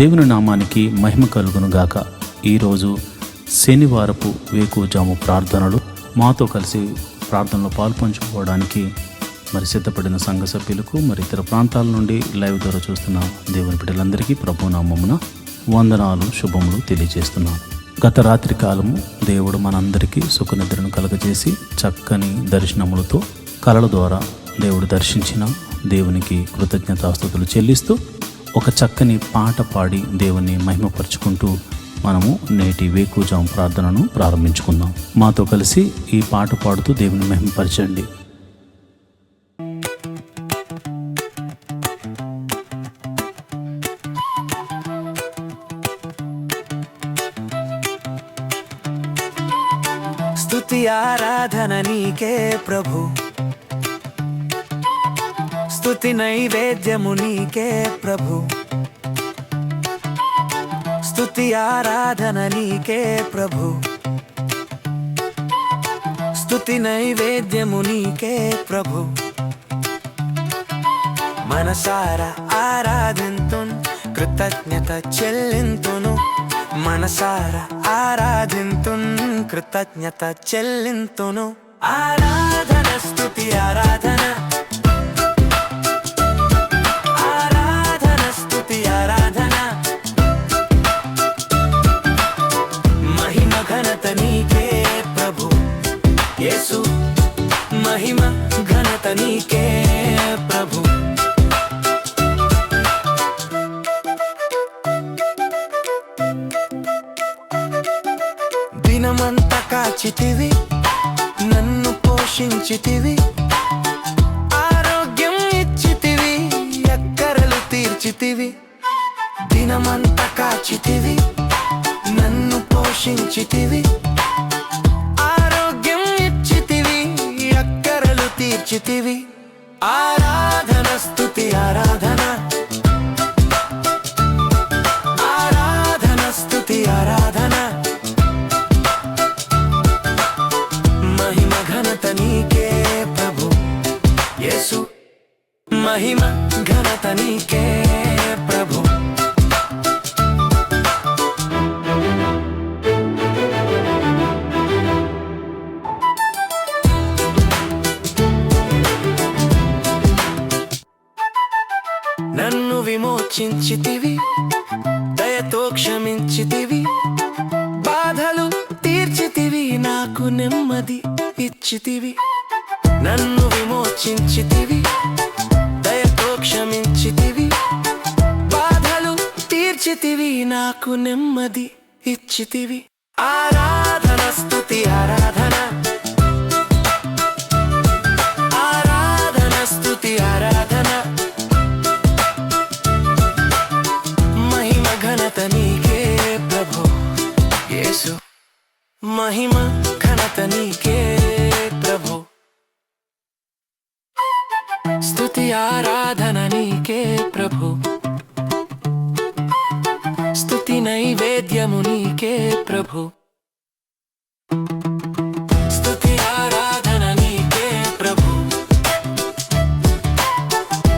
దేవుని నామానికి మహిమ కలుగును గాక. ఈరోజు శనివారపు వేకువజాము ప్రార్థనలు మాతో కలిసి ప్రార్థనలో పాల్పంచుకోవడానికి సిద్ధపడిన సంఘ సభ్యులకు ఇతర ప్రాంతాల నుండి లైవ్ ద్వారా చూస్తున్న దేవుని బిడ్డలందరికీ ప్రభు నామమున వందనాలు, శుభములు తెలియజేస్తున్నాను. గత రాత్రి కాలము దేవుడు మనందరికీ సుఖనిద్రను కలగజేసి చక్కని దర్శనములతో కలల ద్వారా దేవుడు దర్శించిన దేవునికి కృతజ్ఞతాస్తుతులు చెల్లిస్తూ ఒక చక్కని పాట పాడి దేవుని మహిమపరుచుకుంటూ మనము నేటి వేకువజాము ప్రార్థనను ప్రారంభించుకుందాం. మాతో కలిసి ఈ పాట పాడుతూ దేవుని మహిమపరచండి. స్తుతి ఆరాధన నీకే ప్రభు, స్తుతి నైవేద్యము నీకే ప్రభు, స్తుతి ఆరాధన నీకే ప్రభు, స్తుతి నైవేద్యము నీకే ప్రభు. మనసారా ఆరాధింతున్, కృతజ్ఞత చెల్లింతును. మనసారా ఆరాధింతున్, కృతజ్ఞత చెల్లింతును. ఆరాధన స్తుతి ఆరాధన, నీకే ప్రభు యేసు, మహిమ ఘనత నీకే ప్రభు. దినమంతా కాచితివి, నన్ను పోషించితివి, ఆరోగ్యం ఇచ్చితివి, అక్కరలు తీర్చితివి. దినమంతా కాచితివి, నన్ను పోషించితివి, ఆరోగ్యం ఇచ్చితివి, అక్కరలు తీర్చితివి. ఆరాధన స్తుతి ఆరాధన, ఆరాధన స్తుతి ఆరాధన. మహిమ ఘనత నీకే ప్రభు యేసు, మహిమ ఘనత నీకే ప్రభు. నన్ను విమోచించితివి, దయతో క్షమించితివి, బాధలు తీర్చితివి, నాకు నెమ్మది ఇచ్చితివి. నన్ను విమోచించితివి, దయతో క్షమించితివి, బాధలు తీర్చితివి, నాకు నెమ్మది ఇచ్చితివి. ఆరాధన స్తుతి ఆరాధన, ఆరాధన స్తుతి ఆరాధన. మహిమ ఘనత నీకే ప్రభు యేసు, మహిమ ఘనత నీకే ప్రభు. స్తుతి ఆరాధన నీకే ప్రభు, స్తుతి నైవేద్యము నీకే ప్రభు. స్తుతి ఆరాధన నీకే ప్రభు,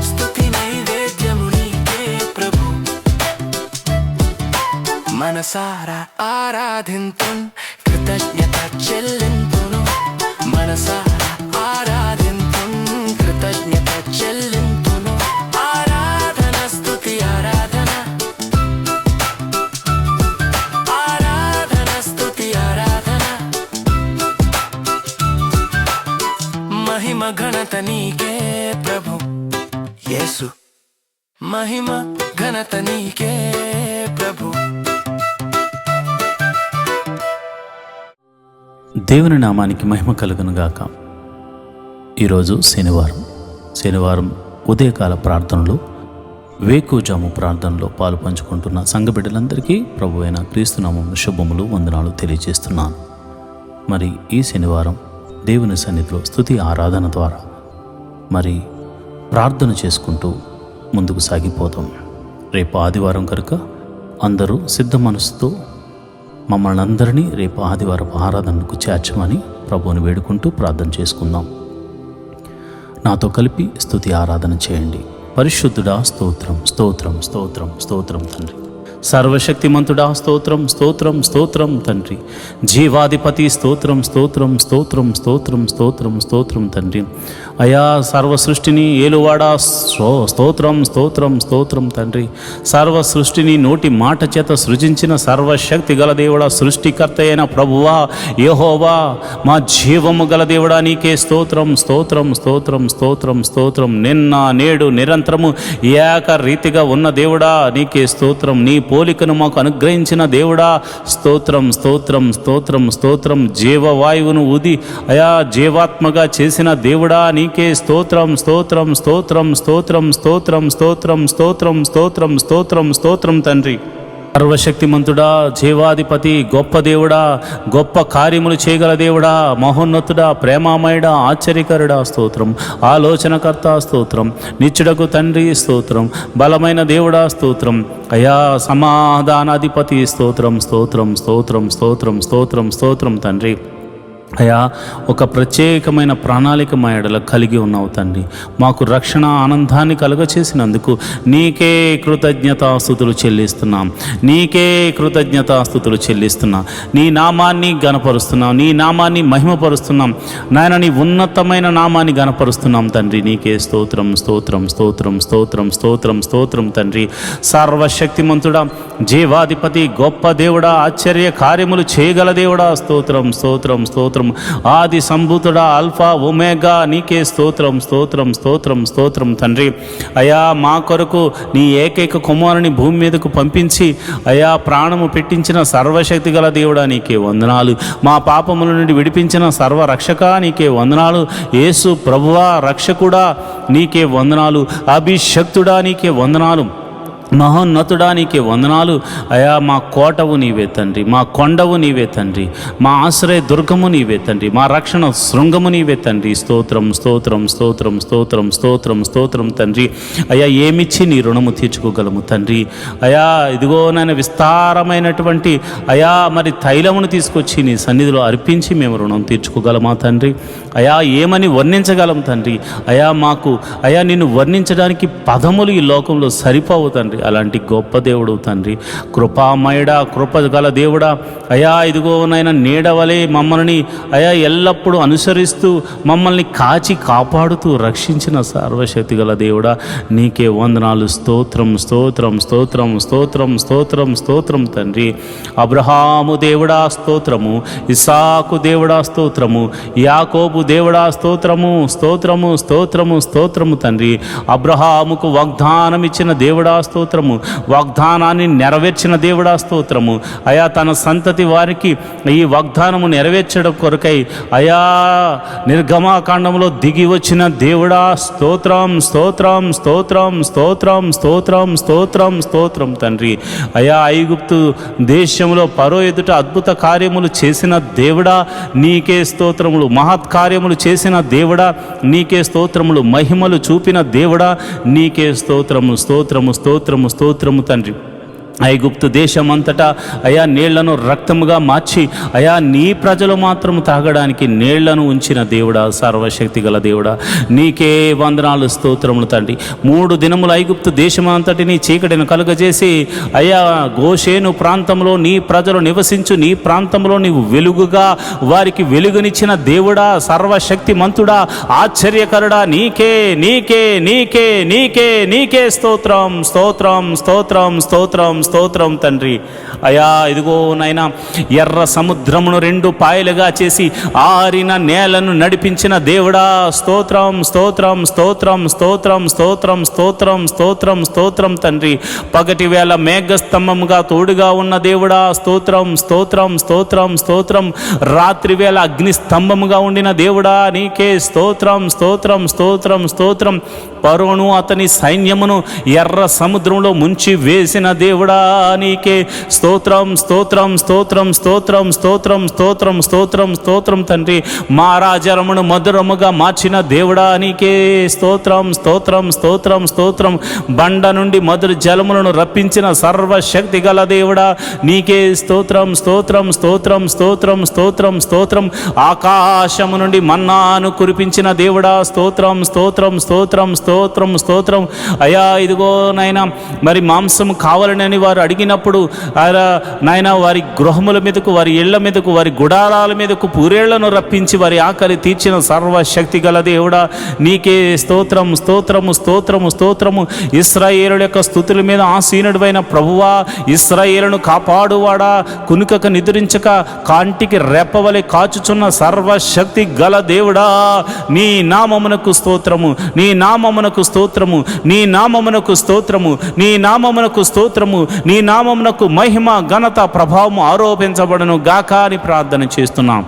స్తుతి నైవేద్యము నీకే ప్రభు. మనసారా ఆరాధింతున్, కృతజ్ఞత చెల్లింతును. మనసారా ఆరాధింతున్, కృతజ్ఞత చెల్లింతును. ఆరాధన స్తుతి ఆరాధన, ఆరాధన స్తుతి ఆరాధన. మహిమ ఘనత నీకే ప్రభు యేసు, మహిమ ఘనత నీకే ప్రభు. దేవుని నామానికి మహిమ కలుగును గాక. ఈరోజు శనివారం ఉదయకాల ప్రార్థనలు, వేకువజాము ప్రార్థనలో పాలు పంచుకుంటున్న సంఘ బిడ్డలందరికీ ప్రభు అయిన క్రీస్తునామమున శుభములు, వందనాలు తెలియజేస్తున్నాను. ఈ శనివారం దేవుని సన్నిధిలో స్తుతి ఆరాధన ద్వారా ప్రార్థన చేసుకుంటూ ముందుకు సాగిపోతాం. రేపు ఆదివారం కనుక అందరూ సిద్ధ మనసుతో మమ్మల్ని అందరినీ రేపు ఆదివారపు ఆరాధనకు చేర్చమని ప్రభువుని వేడుకుంటూ ప్రార్థన చేసుకుందాం. నాతో కలిపి స్తుతి ఆరాధన చేయండి. పరిశుద్ధుడా స్తోత్రం స్తోత్రం స్తోత్రం స్తోత్రం తండ్రి. సర్వశక్తిమంతుడా స్తోత్రం స్తోత్రం స్తోత్రం తండ్రి. జీవాధిపతి స్తోత్రం స్తోత్రం స్తోత్రం స్తోత్రం స్తోత్రం స్తోత్రం తండ్రి. అయా సర్వ సృష్టిని ఏలువాడా స్తోత్రం స్తోత్రం స్తోత్రం తండ్రి. సర్వ సృష్టిని నోటి మాట చేత సృజించిన సర్వశక్తి గల దేవుడా, సృష్టికర్త అయిన ప్రభువా యెహోవా, మా జీవము గల దేవుడా నీకే స్తోత్రం స్తోత్రం స్తోత్రం స్తోత్రం స్తోత్రం. నిన్న నేడు నిరంతరము ఏకరీతిగా ఉన్న దేవుడా నీకే స్తోత్రం. నీ పోలికను మాకు అనుగ్రహించిన దేవుడా స్తోత్రం స్తోత్రం స్తోత్రం స్తోత్రం. జీవవాయువును ఊది అయా జీవాత్మగా చేసిన దేవుడా నీకే స్తోత్రం స్తోత్రం స్తోత్రం స్తోత్రం స్తోత్రం స్తోత్రం స్తోత్రం స్తోత్రం స్తోత్రం స్తోత్రం తండ్రి. సర్వశక్తిమంతుడా, జీవాధిపతి, గొప్ప దేవుడా, గొప్ప కార్యములు చేయగల దేవుడా, మహోన్నతుడా, ప్రేమామయుడా, ఆశ్చర్యకరుడా స్తోత్రం. ఆలోచనకర్త స్తోత్రం. నిత్యుడకు తండ్రి స్తోత్రం. బలమైన దేవుడా స్తోత్రం. అయా సమాధానాధిపతి స్తోత్రం స్తోత్రం స్తోత్రం స్తోత్రం స్తోత్రం స్తోత్రం తండ్రి. అయా ఒక ప్రత్యేకమైన ప్రణాళిక మా ఎడల కలిగి ఉన్నావు తండ్రి. మాకు రక్షణ ఆనందాన్ని కలుగచేసినందుకు నీకే కృతజ్ఞతాస్తుతులు చెల్లిస్తున్నాం. నీకే కృతజ్ఞతాస్తుతులు చెల్లిస్తున్నాం. నీ నామాన్ని గణపరుస్తున్నాం. నీ నామాన్ని మహిమపరుస్తున్నాం. నాయన నీ ఉన్నతమైన నామాన్ని గణపరుస్తున్నాం తండ్రి. నీకే స్తోత్రం స్తోత్రం స్తోత్రం స్తోత్రం స్తోత్రం స్తోత్రం తండ్రి. సర్వశక్తిమంతుడా, జీవాధిపతి, గొప్ప దేవుడా, ఆశ్చర్య కార్యములు చేయగల దేవుడా స్తోత్రం స్తోత్రం స్తోత్రం. ఆది సంభూతుడా, ఆల్ఫా ఒమేగా నీకే స్తోత్రం స్తోత్రం స్తోత్రం స్తోత్రం తండ్రి. అయా మా కొరకు నీ ఏకైక కుమారుని భూమి మీదకు పంపించి అయా ప్రాణము పెట్టించిన సర్వశక్తి గల దేవుడా నీకే వందనాలు. మా పాపముల నుండి విడిపించిన సర్వరక్షక నీకే వందనాలు. యేసు ప్రభువా రక్షకుడా నీకే వందనాలు. అభిషక్తుడా నీకే వందనాలు. మహోన్నతుడా నీకే వందనాలు. అయా మా కోటవు నీవే తండ్రి. మా కొండవు నీవే తండ్రి. మా ఆశ్రయ దుర్గము నీవే తండ్రి. మా రక్షణ శృంగము నీవే తండ్రి. స్తోత్రం స్తోత్రం స్తోత్రం స్తోత్రం స్తోత్రం స్తోత్రం తండ్రి. అయా ఏమిచ్చి నీ రుణము తీర్చుకోగలము తండ్రి. అయా ఇదిగో నాయన విస్తారమైనటువంటి అయా మరి తైలమును తీసుకొచ్చి నీ సన్నిధిలో అర్పించి మేము రుణం తీర్చుకోగలమా తండ్రి. అయా ఏమని వర్ణించగలం తండ్రి. అయా మాకు అయా నిన్ను వర్ణించడానికి పదములు ఈ లోకంలో సరిపోవు తండ్రి. అలాంటి గొప్ప దేవుడు తండ్రి. కృపామయుడా, కృప గల దేవుడా, అయా ఇదిగో నాయన నీడవలే మమ్మల్ని అయా ఎల్లప్పుడూ అనుసరిస్తూ మమ్మల్ని కాచి కాపాడుతూ రక్షించిన సర్వశక్తి గల దేవుడా నీకే వందనాలు. స్తోత్రం స్తోత్రం స్తోత్రం స్తోత్రం స్తోత్రం స్తోత్రం తండ్రి. అబ్రహాము దేవుడా స్తోత్రము. ఇస్సాకు దేవుడా స్తోత్రము. యాకోబు దేవుడా స్తోత్రము స్తోత్రము స్తోత్రము స్తోత్రము తండ్రి. అబ్రహాముకు వాగ్దానం ఇచ్చిన దేవుడా స్తోత్రము. వాగ్దానాన్ని నెరవేర్చిన దేవుడా స్తోత్రము. అయా తన సంతతి వారికి ఈ వాగ్దానము నెరవేర్చడం కొరకై అయా నిర్గమాకాండంలో దిగి వచ్చిన దేవుడా స్తోత్రం స్తోత్రం స్తోత్రం స్తోత్రం స్తోత్రం స్తోత్రం స్తోత్రం తండ్రి. అయా ఐగుప్తు దేశంలో ఫరో ఎదుట అద్భుత కార్యములు చేసిన దేవుడా నీకే స్తోత్రములు. మహత్కార్యములు చేసిన దేవుడా నీకే స్తోత్రములు. మహిమలు చూపిన దేవుడా నీకే స్తోత్రము స్తోత్రము స్తోత్రము స్తోత్రము తండ్రి. ఐగుప్తు దేశమంతటా అయా నీళ్లను రక్తముగా మార్చి అయా నీ ప్రజలు మాత్రము తాగడానికి నీళ్లను ఉంచిన దేవుడా సర్వశక్తి గల దేవుడా నీకే వందనాలు స్తోత్రములు తండ్రి. 3 దినములు ఐగుప్తు దేశమంతటిని చీకటిని కలుగజేసి అయా గోషేను ప్రాంతంలో నీ ప్రజలు నివసించు నీ ప్రాంతంలో నీవు వెలుగుగా వారికి వెలుగునిచ్చిన దేవుడా సర్వశక్తి మంతుడా ఆశ్చర్యకరుడా నీకే నీకే నీకే నీకే నీకే స్తోత్రం స్తోత్రం స్తోత్రం స్తోత్రం స్తోత్రం తండ్రి. అయా ఇదిగో నాయనా ఎర్ర సముద్రమును 2 పాయలుగా చేసి ఆరిన నేలను నడిపించిన దేవుడా స్తోత్రం స్తోత్రం స్తోత్రం స్తోత్రం స్తోత్రం స్తోత్రం స్తోత్రం స్తోత్రం తండ్రి. పగటి వేళ మేఘస్తంభముగా తోడుగా ఉన్న దేవుడా స్తోత్రం స్తోత్రం స్తోత్రం స్తోత్రం. రాత్రి వేళ అగ్ని స్తంభముగా ఉండిన దేవుడా నీకే స్తోత్రం స్తోత్రం స్తోత్రం స్తోత్రం. ఫరోను అతని సైన్యమును ఎర్ర సముద్రంలో ముంచి వేసిన దేవుడా నీకే స్తోత్రం స్తోత్రం స్తోత్రం స్తోత్రం స్తోత్రం స్తోత్రం స్తోత్రం స్తోత్రం తండ్రి. మారాజరమును మధురముగా మార్చిన దేవుడా నీకే స్తోత్రం స్తోత్రం స్తోత్రం స్తోత్రం. బండ నుండి మధుర జలములను రప్పించిన సర్వశక్తి గల దేవుడా నీకే స్తోత్రం స్తోత్రం స్తోత్రం స్తోత్రం స్తోత్రం స్తోత్రం. ఆకాశము నుండి మన్నాను కురిపించిన దేవుడా స్తోత్రం స్తోత్రం స్తోత్రం స్తోత్రం స్తోత్రం. అయా ఇదిగో నాయనా మరి మాంసము కావాలని వారు అడిగినప్పుడు నాయన వారి గృహముల మీదకు, వారి ఇళ్ల మీదకు, వారి గుడారాల మీదకు పూరేళ్లను రప్పించి వారి ఆకలి తీర్చిన సర్వశక్తి గల దేవుడా, నీకే స్తోత్రం, స్తోత్రము, స్తోత్రము, స్తోత్రము. ఇశ్రాయేలుల యొక్క స్తుతుల మీద ఆసీనుడైన ప్రభువా, ఇశ్రాయేలును కాపాడువాడా, కునుకక నిద్రించక కాంటికి రెప్పవలె కాచుచున్న సర్వశక్తి గల దేవుడా, నీ నామమునకు స్తోత్రము, నీ నామమునకు స్తోత్రము, నీ నామమునకు స్తోత్రము, నీ నామమునకు స్తోత్రము, నీ నామమునకు మహిమ, ఘనత, ప్రభావము ఆరోపించబడను గాక అని ప్రార్థన చేస్తున్నాం.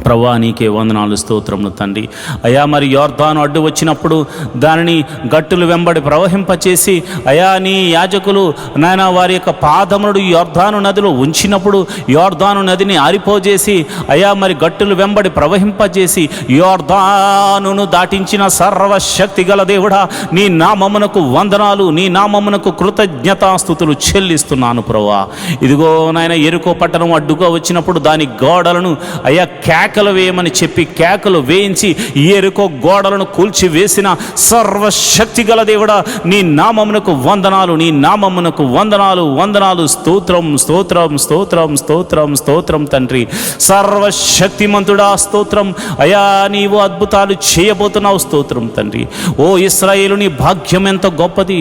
ప్రభువా, నీకే వందనాలు, స్తోత్రములు తండ్రి. అయా మరి యోర్దాను అడ్డు వచ్చినప్పుడు దానిని గట్టులు వెంబడి ప్రవహింపచేసి, అయా నీ యాజకులు నాయన వారి యొక్క పాదములు యోర్దాను నదిలో ఉంచినప్పుడు యోర్దాను నదిని ఆరిపోజేసి, అయా మరి గట్టులు వెంబడి ప్రవహింపజేసి యోర్దానును దాటించిన సర్వశక్తి గల దేవుడా, నీ నామమునకు వందనాలు, నీ నామమునకు కృతజ్ఞతాస్తుతులు చెల్లిస్తున్నాను ప్రభువా. ఇదిగో నాయన యెరికో పట్టణం అడ్డుగా వచ్చినప్పుడు దాని గోడలను అయా కేకలు వేయమని చెప్పి కేకలు వేయించి యెరికో గోడలను కూల్చి వేసిన సర్వశక్తి గల దేవుడా, నీ నామమునకు వందనాలు, నీ నామమునకు వందనాలు, వందనాలు, స్తోత్రం, స్తోత్రం, స్తోత్రం, స్తోత్రం, స్తోత్రం తండ్రి. సర్వశక్తిమంతుడా స్తోత్రం. అయా నీవు అద్భుతాలు చేయబోతున్నావు, స్తోత్రం తండ్రి. ఓ ఇశ్రాయేలు, నీ భాగ్యం ఎంత గొప్పది.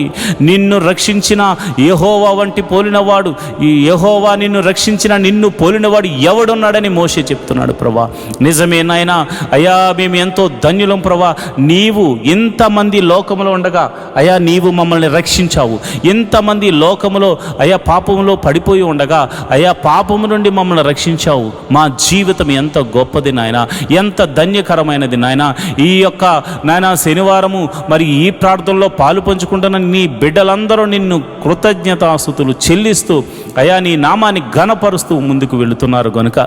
నిన్ను రక్షించిన యెహోవా వంటి పోలినవాడు, ఈ యెహోవా నిన్ను రక్షించిన నిన్ను పోలినవాడు ఎవడున్నాడని మోషే చెప్తున్నాడు ప్రభా. నిజమే నాయనా. అయా మేము ఎంతో ధన్యులం ప్రభా. నీవు ఇంతమంది లోకములో ఉండగా అయా నీవు మమ్మల్ని రక్షించావు. ఇంతమంది లోకములో అయా పాపములో పడిపోయి ఉండగా అయా పాపము నుండి మమ్మల్ని రక్షించావు. మా జీవితం ఎంత గొప్పది నాయన, ఎంత ధన్యకరమైనది నాయన. ఈ యొక్క నాయన శనివారము మరి ఈ ప్రార్థనలో పాలు పంచుకుంటున్న నీ బిడ్డలందరూ నిన్ను కృతజ్ఞతాస్తుతులు చెల్లిస్తూ అయా నీ నామాన్ని ఘనపరుస్తూ ముందుకు వెళుతున్నారు గనుక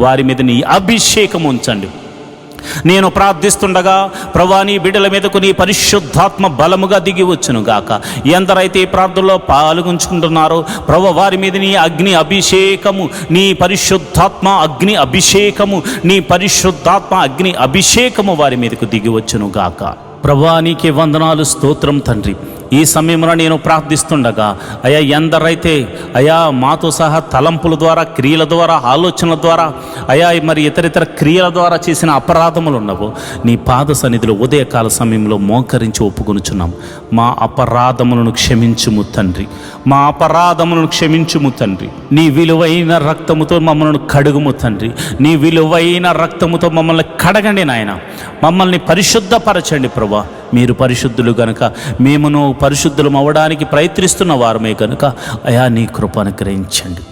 వారి మీద నీ అభిషేకం ఉంచండి. నేను ప్రార్థిస్తుండగా ప్రభువా, నీ బిడ్డల మీదకు నీ పరిశుద్ధాత్మ బలముగా దిగి వచ్చును గాక. ఎందరైతే ఈ ప్రార్థనలో పాల్గొంచుకుంటున్నారో ప్రభువా, వారి మీద నీ అగ్ని అభిషేకము, నీ పరిశుద్ధాత్మ అగ్ని అభిషేకము, నీ పరిశుద్ధాత్మ అగ్ని అభిషేకము వారి మీదకు దిగి వచ్చును గాక. ప్రభువా, నీకే వందనాలు, స్తోత్రం తండ్రి. ఈ సమయంలో నేను ప్రార్థిస్తుండగా అయా ఎందరైతే అయా మాతో సహా తలంపుల ద్వారా, క్రియల ద్వారా, ఆలోచనల ద్వారా అయా మరి ఇతరితర క్రియల ద్వారా చేసిన అపరాధములు ఉన్నవో నీ పాద సన్నిధిలో ఉదయకాల సమయంలో మోకరించి ఒప్పుకొనుచున్నాం. మా అపరాధములను క్షమించుము తండ్రి, మా అపరాధములను క్షమించుము తండ్రి. నీ విలువైన రక్తముతో మమ్మల్ని కడుగుము తండ్రి, నీ విలువైన రక్తముతో మమ్మల్ని కడగండి నాయన. మమ్మల్ని పరిశుద్ధపరచండి ప్రభా. మీరు పరిశుద్ధులు గనుక మేమును పరిశుద్ధులం అవ్వడానికి ప్రయత్నిస్తున్న వారమే కనుక అయా నీ కృప అనుగ్రహించండి.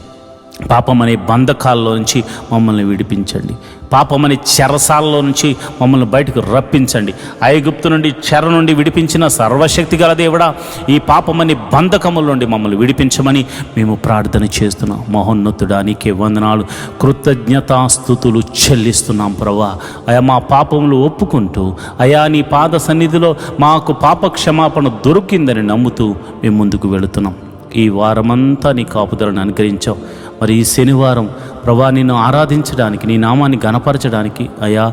పాపం అనే బంధకాల్లో నుంచి మమ్మల్ని విడిపించండి. పాపమని చెరసాలలో నుంచి మమ్మల్ని బయటకు రప్పించండి. ఐగుప్తు నుండి చెర నుండి విడిపించిన సర్వశక్తి గల దేవుడా, ఈ పాపమని బంధకముల నుండి మమ్మల్ని విడిపించమని మేము ప్రార్థన చేస్తున్నాం. మహోన్నతుడా, నీకే వందనాలు, కృతజ్ఞతాస్తుతులు చెల్లిస్తున్నాం ప్రభా. అయా మా పాపములు ఒప్పుకుంటూ అయా నీ పాద సన్నిధిలో మాకు పాప క్షమాపణ దొరికిందని నమ్ముతూ మేము ముందుకు వెళుతున్నాం. ఈ వారమంతా నీ కాపుదలను అనుగ్రహించావు. మరి ఈ శనివారం ప్రభా నిన్ను ఆరాధించడానికి, నీ నామాన్ని గణపరచడానికి అయా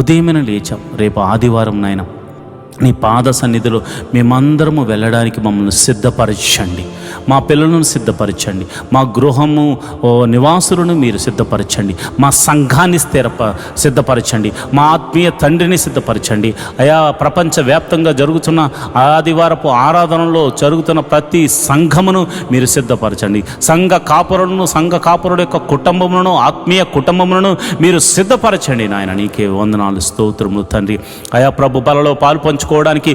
ఉదయమైన లేచాం. రేపు ఆదివారం నాయన నీ పాద సన్నిధిలో మేమందరము వెళ్ళడానికి మమ్మల్ని సిద్ధపరచండి. మా పిల్లలను సిద్ధపరచండి. మా గృహము నివాసులను మీరు సిద్ధపరచండి. మా సంఘాన్ని సిద్ధపరచండి. మా ఆత్మీయ తండ్రిని సిద్ధపరచండి. అయా ప్రపంచవ్యాప్తంగా జరుగుతున్న ఆదివారపు ఆరాధనలో జరుగుతున్న ప్రతి సంఘమును మీరు సిద్ధపరచండి. సంఘ కాపురుల యొక్క కుటుంబములను, ఆత్మీయ కుటుంబములను మీరు సిద్ధపరచండి నాయన. నీకే వందనాలు, స్తోత్రములు తండ్రి. అయా ప్రభు బలలో పాలు పంచుకోవడానికి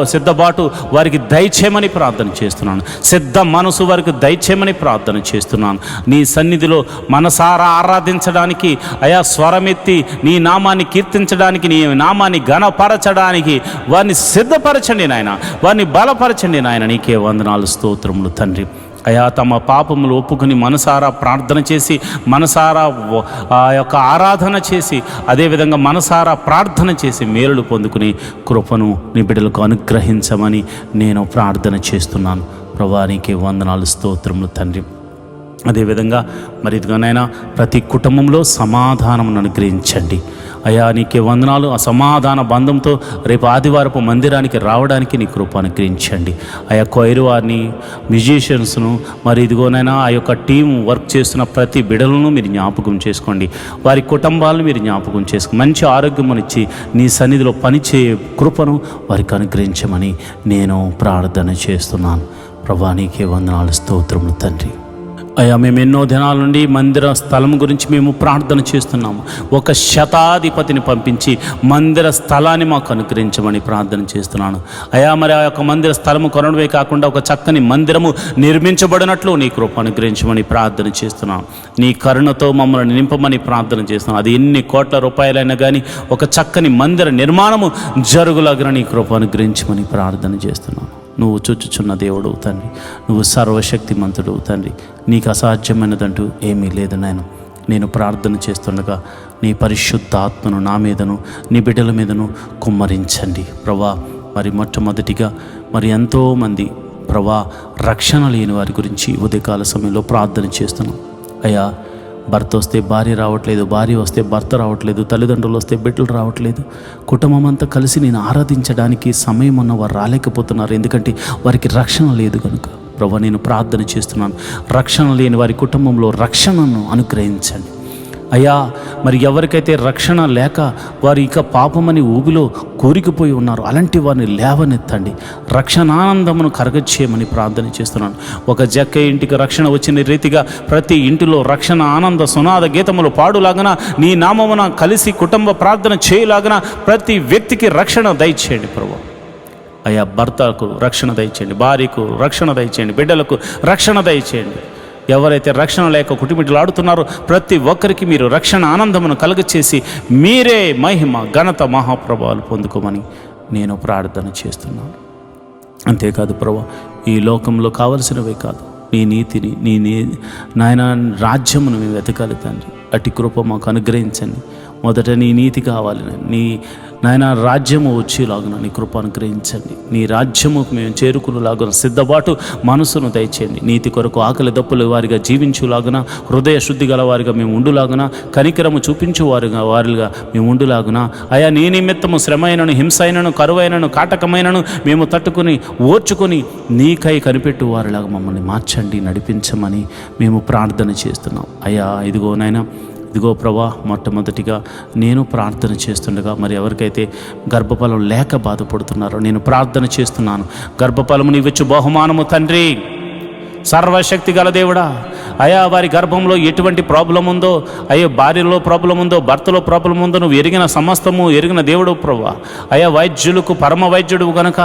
సిద్ధబాటు వారికి దయచేయమని ప్రార్థన చేస్తున్నాను. సిద్ధ మనసు వారికి దయచేయమని ప్రార్థన చేస్తున్నాను. నీ సన్నిధిలో మనసారా ఆరాధించడానికి అయా స్వరమెత్తి నీ నామాన్ని కీర్తించడానికి, నీ నామాన్ని ఘనపరచడానికి వారిని సిద్ధపరచండి నాయన, వారిని బలపరచండి నాయన. నీకే వందనాలు, స్తోత్రములు తండ్రి. అయా తమ పాపములు ఒప్పుకుని మనసారా ప్రార్థన చేసి, మనసారా ఆ యొక్క ఆరాధన చేసి, అదేవిధంగా మనసారా ప్రార్థన చేసి మేలులు పొందుకుని కృపను నీ బిడ్డలకు అనుగ్రహించమని నేను ప్రార్థన చేస్తున్నాను. ప్రభువా, నీకే వందనాలు, స్తోత్రములు తండ్రి. అదేవిధంగా మరి ఇదిగానైనా ప్రతి కుటుంబంలో సమాధానమును అనుగ్రహించండి. అయా నీకే వందనాలు. ఆ సమాధాన బంధంతో రేపు ఆదివారపు మందిరానికి రావడానికి నీ కృప అనుగ్రహించండి. ఆ యొక్క వైరు వారిని, మ్యూజిషియన్స్ను, మరి ఇదిగోనైనా ఆ యొక్క టీం వర్క్ చేస్తున్న ప్రతి బిడలను మీరు జ్ఞాపకం చేసుకోండి. వారి కుటుంబాలను మీరు జ్ఞాపకం చేసుకోండి. మంచి ఆరోగ్యమునిచ్చి నీ సన్నిధిలో పనిచేయే కృపను వారికి అనుగ్రహించమని నేను ప్రార్థన చేస్తున్నాను. ప్రభువా నీకే వందనాలు, స్తోత్రములు తండ్రి. అయ్యా మేము ఎన్నో దినాల నుండి మందిర స్థలం గురించి మేము ప్రార్థన చేస్తున్నాము. ఒక శతాధిపతిని పంపించి మందిర స్థలాన్ని మాకు అనుగ్రహించమని ప్రార్థన చేస్తున్నాను. అయ్యా మరి ఆ యొక్క మందిర స్థలము కొనడమే కాకుండా ఒక చక్కని మందిరము నిర్మించబడినట్లు నీ కృప అనుగ్రహించమని ప్రార్థన చేస్తున్నాను. నీ కరుణతో మమ్మల్ని నింపమని ప్రార్థన చేస్తున్నాను. అది ఎన్ని కోట్ల రూపాయలైనా కానీ ఒక చక్కని మందిర నిర్మాణము జరుగులాగిన నీ కృప అనుగ్రహించమని ప్రార్థన చేస్తున్నాను. నువ్వు చూచుచున్న దేవుడు తండ్రి, నువ్వు సర్వశక్తిమంతుడు తండ్రి, నీకు అసాధ్యమైనదంటూ ఏమీ లేదు నాయన. నేను ప్రార్థన చేస్తుండగా నీ పరిశుద్ధ ఆత్మను నా మీదను నీ బిడ్డల మీదను కుమ్మరించండి ప్రభా. మరి మొట్టమొదటిగా మరి ఎంతోమంది ప్రభా రక్షణ లేని వారి గురించి ఉదయకాల సమయంలో ప్రార్థన చేస్తున్నాం. అయ్యా భర్త వస్తే భార్య రావట్లేదు, భార్య వస్తే భర్త రావట్లేదు, తల్లిదండ్రులు వస్తే బిడ్డలు రావట్లేదు, కుటుంబం అంతా కలిసి నేను ఆరాధించడానికి సమయం ఉన్న వారు రాలేకపోతున్నారు. ఎందుకంటే వారికి రక్షణ లేదు కనుక ప్రభా నేను ప్రార్థన చేస్తున్నాను. రక్షణ లేని వారి కుటుంబంలో రక్షణను అనుగ్రహించండి అయ్యా. మరి ఎవరికైతే రక్షణ లేక వారు ఇక పాపమని ఊబిలో కోరికిపోయి ఉన్నారు, అలాంటి వారిని లేవనెత్తండి, రక్షణానందమును కరగచ్చేయమని ప్రార్థన చేస్తున్నాను. ఒక జక్క ఇంటికి రక్షణ వచ్చిన రీతిగా ప్రతి ఇంటిలో రక్షణ ఆనంద సునాద గీతములు పాడులాగన నీ నామమున కలిసి కుటుంబ ప్రార్థన చేయలాగన ప్రతి వ్యక్తికి రక్షణ దయచేయండి ప్రభు. అయ్యా భర్తకు రక్షణ దయచేయండి, భార్యకు రక్షణ దయచేయండి, బిడ్డలకు రక్షణ దయచేయండి. ఎవరైతే రక్షణ లేక కుటుంబీలాడుతున్నారో ప్రతి ఒక్కరికి మీరు రక్షణ ఆనందమును కలుగచేసి మీరే మహిమ ఘనత మహాప్రభావాలు పొందుకోమని నేను ప్రార్థన చేస్తున్నాను. అంతేకాదు ప్రభు, ఈ లోకంలో కావలసినవే కాదు, నీ నీతిని నీ నాయన రాజ్యమును మేము వెతకాలి తండ్రి. అట్టి కృప మాకు అనుగ్రహించండి. మొదట నీ నీతి కావాలి, నీ నాయన రాజ్యము వచ్చేలాగున నీ కృప అనుగ్రహించండి. నీ రాజ్యముకు మేము చేరుకునేలాగున సిద్ధపాటు మనసును దయచేయండి. నీతి కొరకు ఆకలి దప్పులు వారిగా జీవించులాగున, హృదయ శుద్ధి గల వారిగా మేము ఉండులాగున, కనికరము చూపించు వారిగా మేము ఉండులాగున. అయా నీ నిమిత్తము శ్రమైనను, హింసైనను, కరువైనను, కాటకమైనను మేము తట్టుకుని ఓర్చుకొని నీకై కనిపెట్టు వారిలాగా మమ్మల్ని మార్చండి, నడిపించమని మేము ప్రార్థన చేస్తున్నాం. అయ్యా ఇదిగో ప్రభా, మొట్టమొదటిగా నేను ప్రార్థన చేస్తుండగా మరి ఎవరికైతే గర్భఫలం లేక బాధపడుతున్నారో నేను ప్రార్థన చేస్తున్నాను. గర్భఫలము నీవిచ్చు బహుమానము తండ్రి, సర్వశక్తి గల దేవుడా. అయా వారి గర్భంలో ఎటువంటి ప్రాబ్లం ఉందో, అయ్యో భార్యలో ప్రాబ్లం ఉందో, భర్తలో ప్రాబ్లం ఉందో నువ్వు ఎరిగిన సమస్తము ఎరిగిన దేవుడు ప్రభా. అయా వైద్యులకు పరమ వైద్యుడు కనుక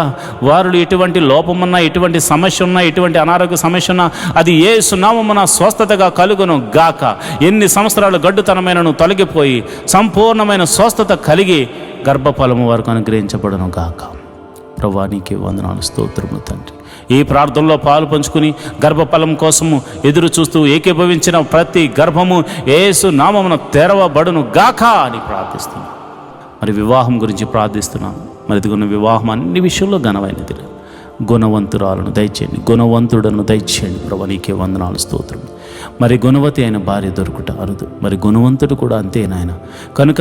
వారు ఎటువంటి లోపమున్నా, ఎటువంటి సమస్య ఉన్నా, ఎటువంటి అనారోగ్య సమస్య ఉన్నా అది యేసు నామమున స్వస్థతగా కలుగును గాక. ఎన్ని సంవత్సరాలు గడ్డుతనమైనను తొలగిపోయి సంపూర్ణమైన స్వస్థత కలిగి గర్భఫలము వరకు అనుగ్రహించబడును గాక. ప్రభా నీకే వందనాలు, స్తోత్రములు తండ్రి. ఈ ప్రార్థనలో పాలు పంచుకుని గర్భఫలం కోసము ఎదురు చూస్తూ ఏకీభవించిన ప్రతి గర్భము యేసు నామమున తెరవబడును గాక అని ప్రార్థిస్తున్నాను. మరి వివాహం గురించి ప్రార్థిస్తున్నాను. మరి ఇదిగొన్న వివాహం అన్ని విషయంలో ఘనమైనది, గుణవంతురాలను దయచేయండి, గుణవంతుడను దయచేయండి ప్రభు. నీకే వందనాలు, స్తోత్రం. మరి గుణవతి అయిన భార్య దొరుకుట అరుదు, మరి గుణవంతుడు కూడా అంతే నాయన. కనుక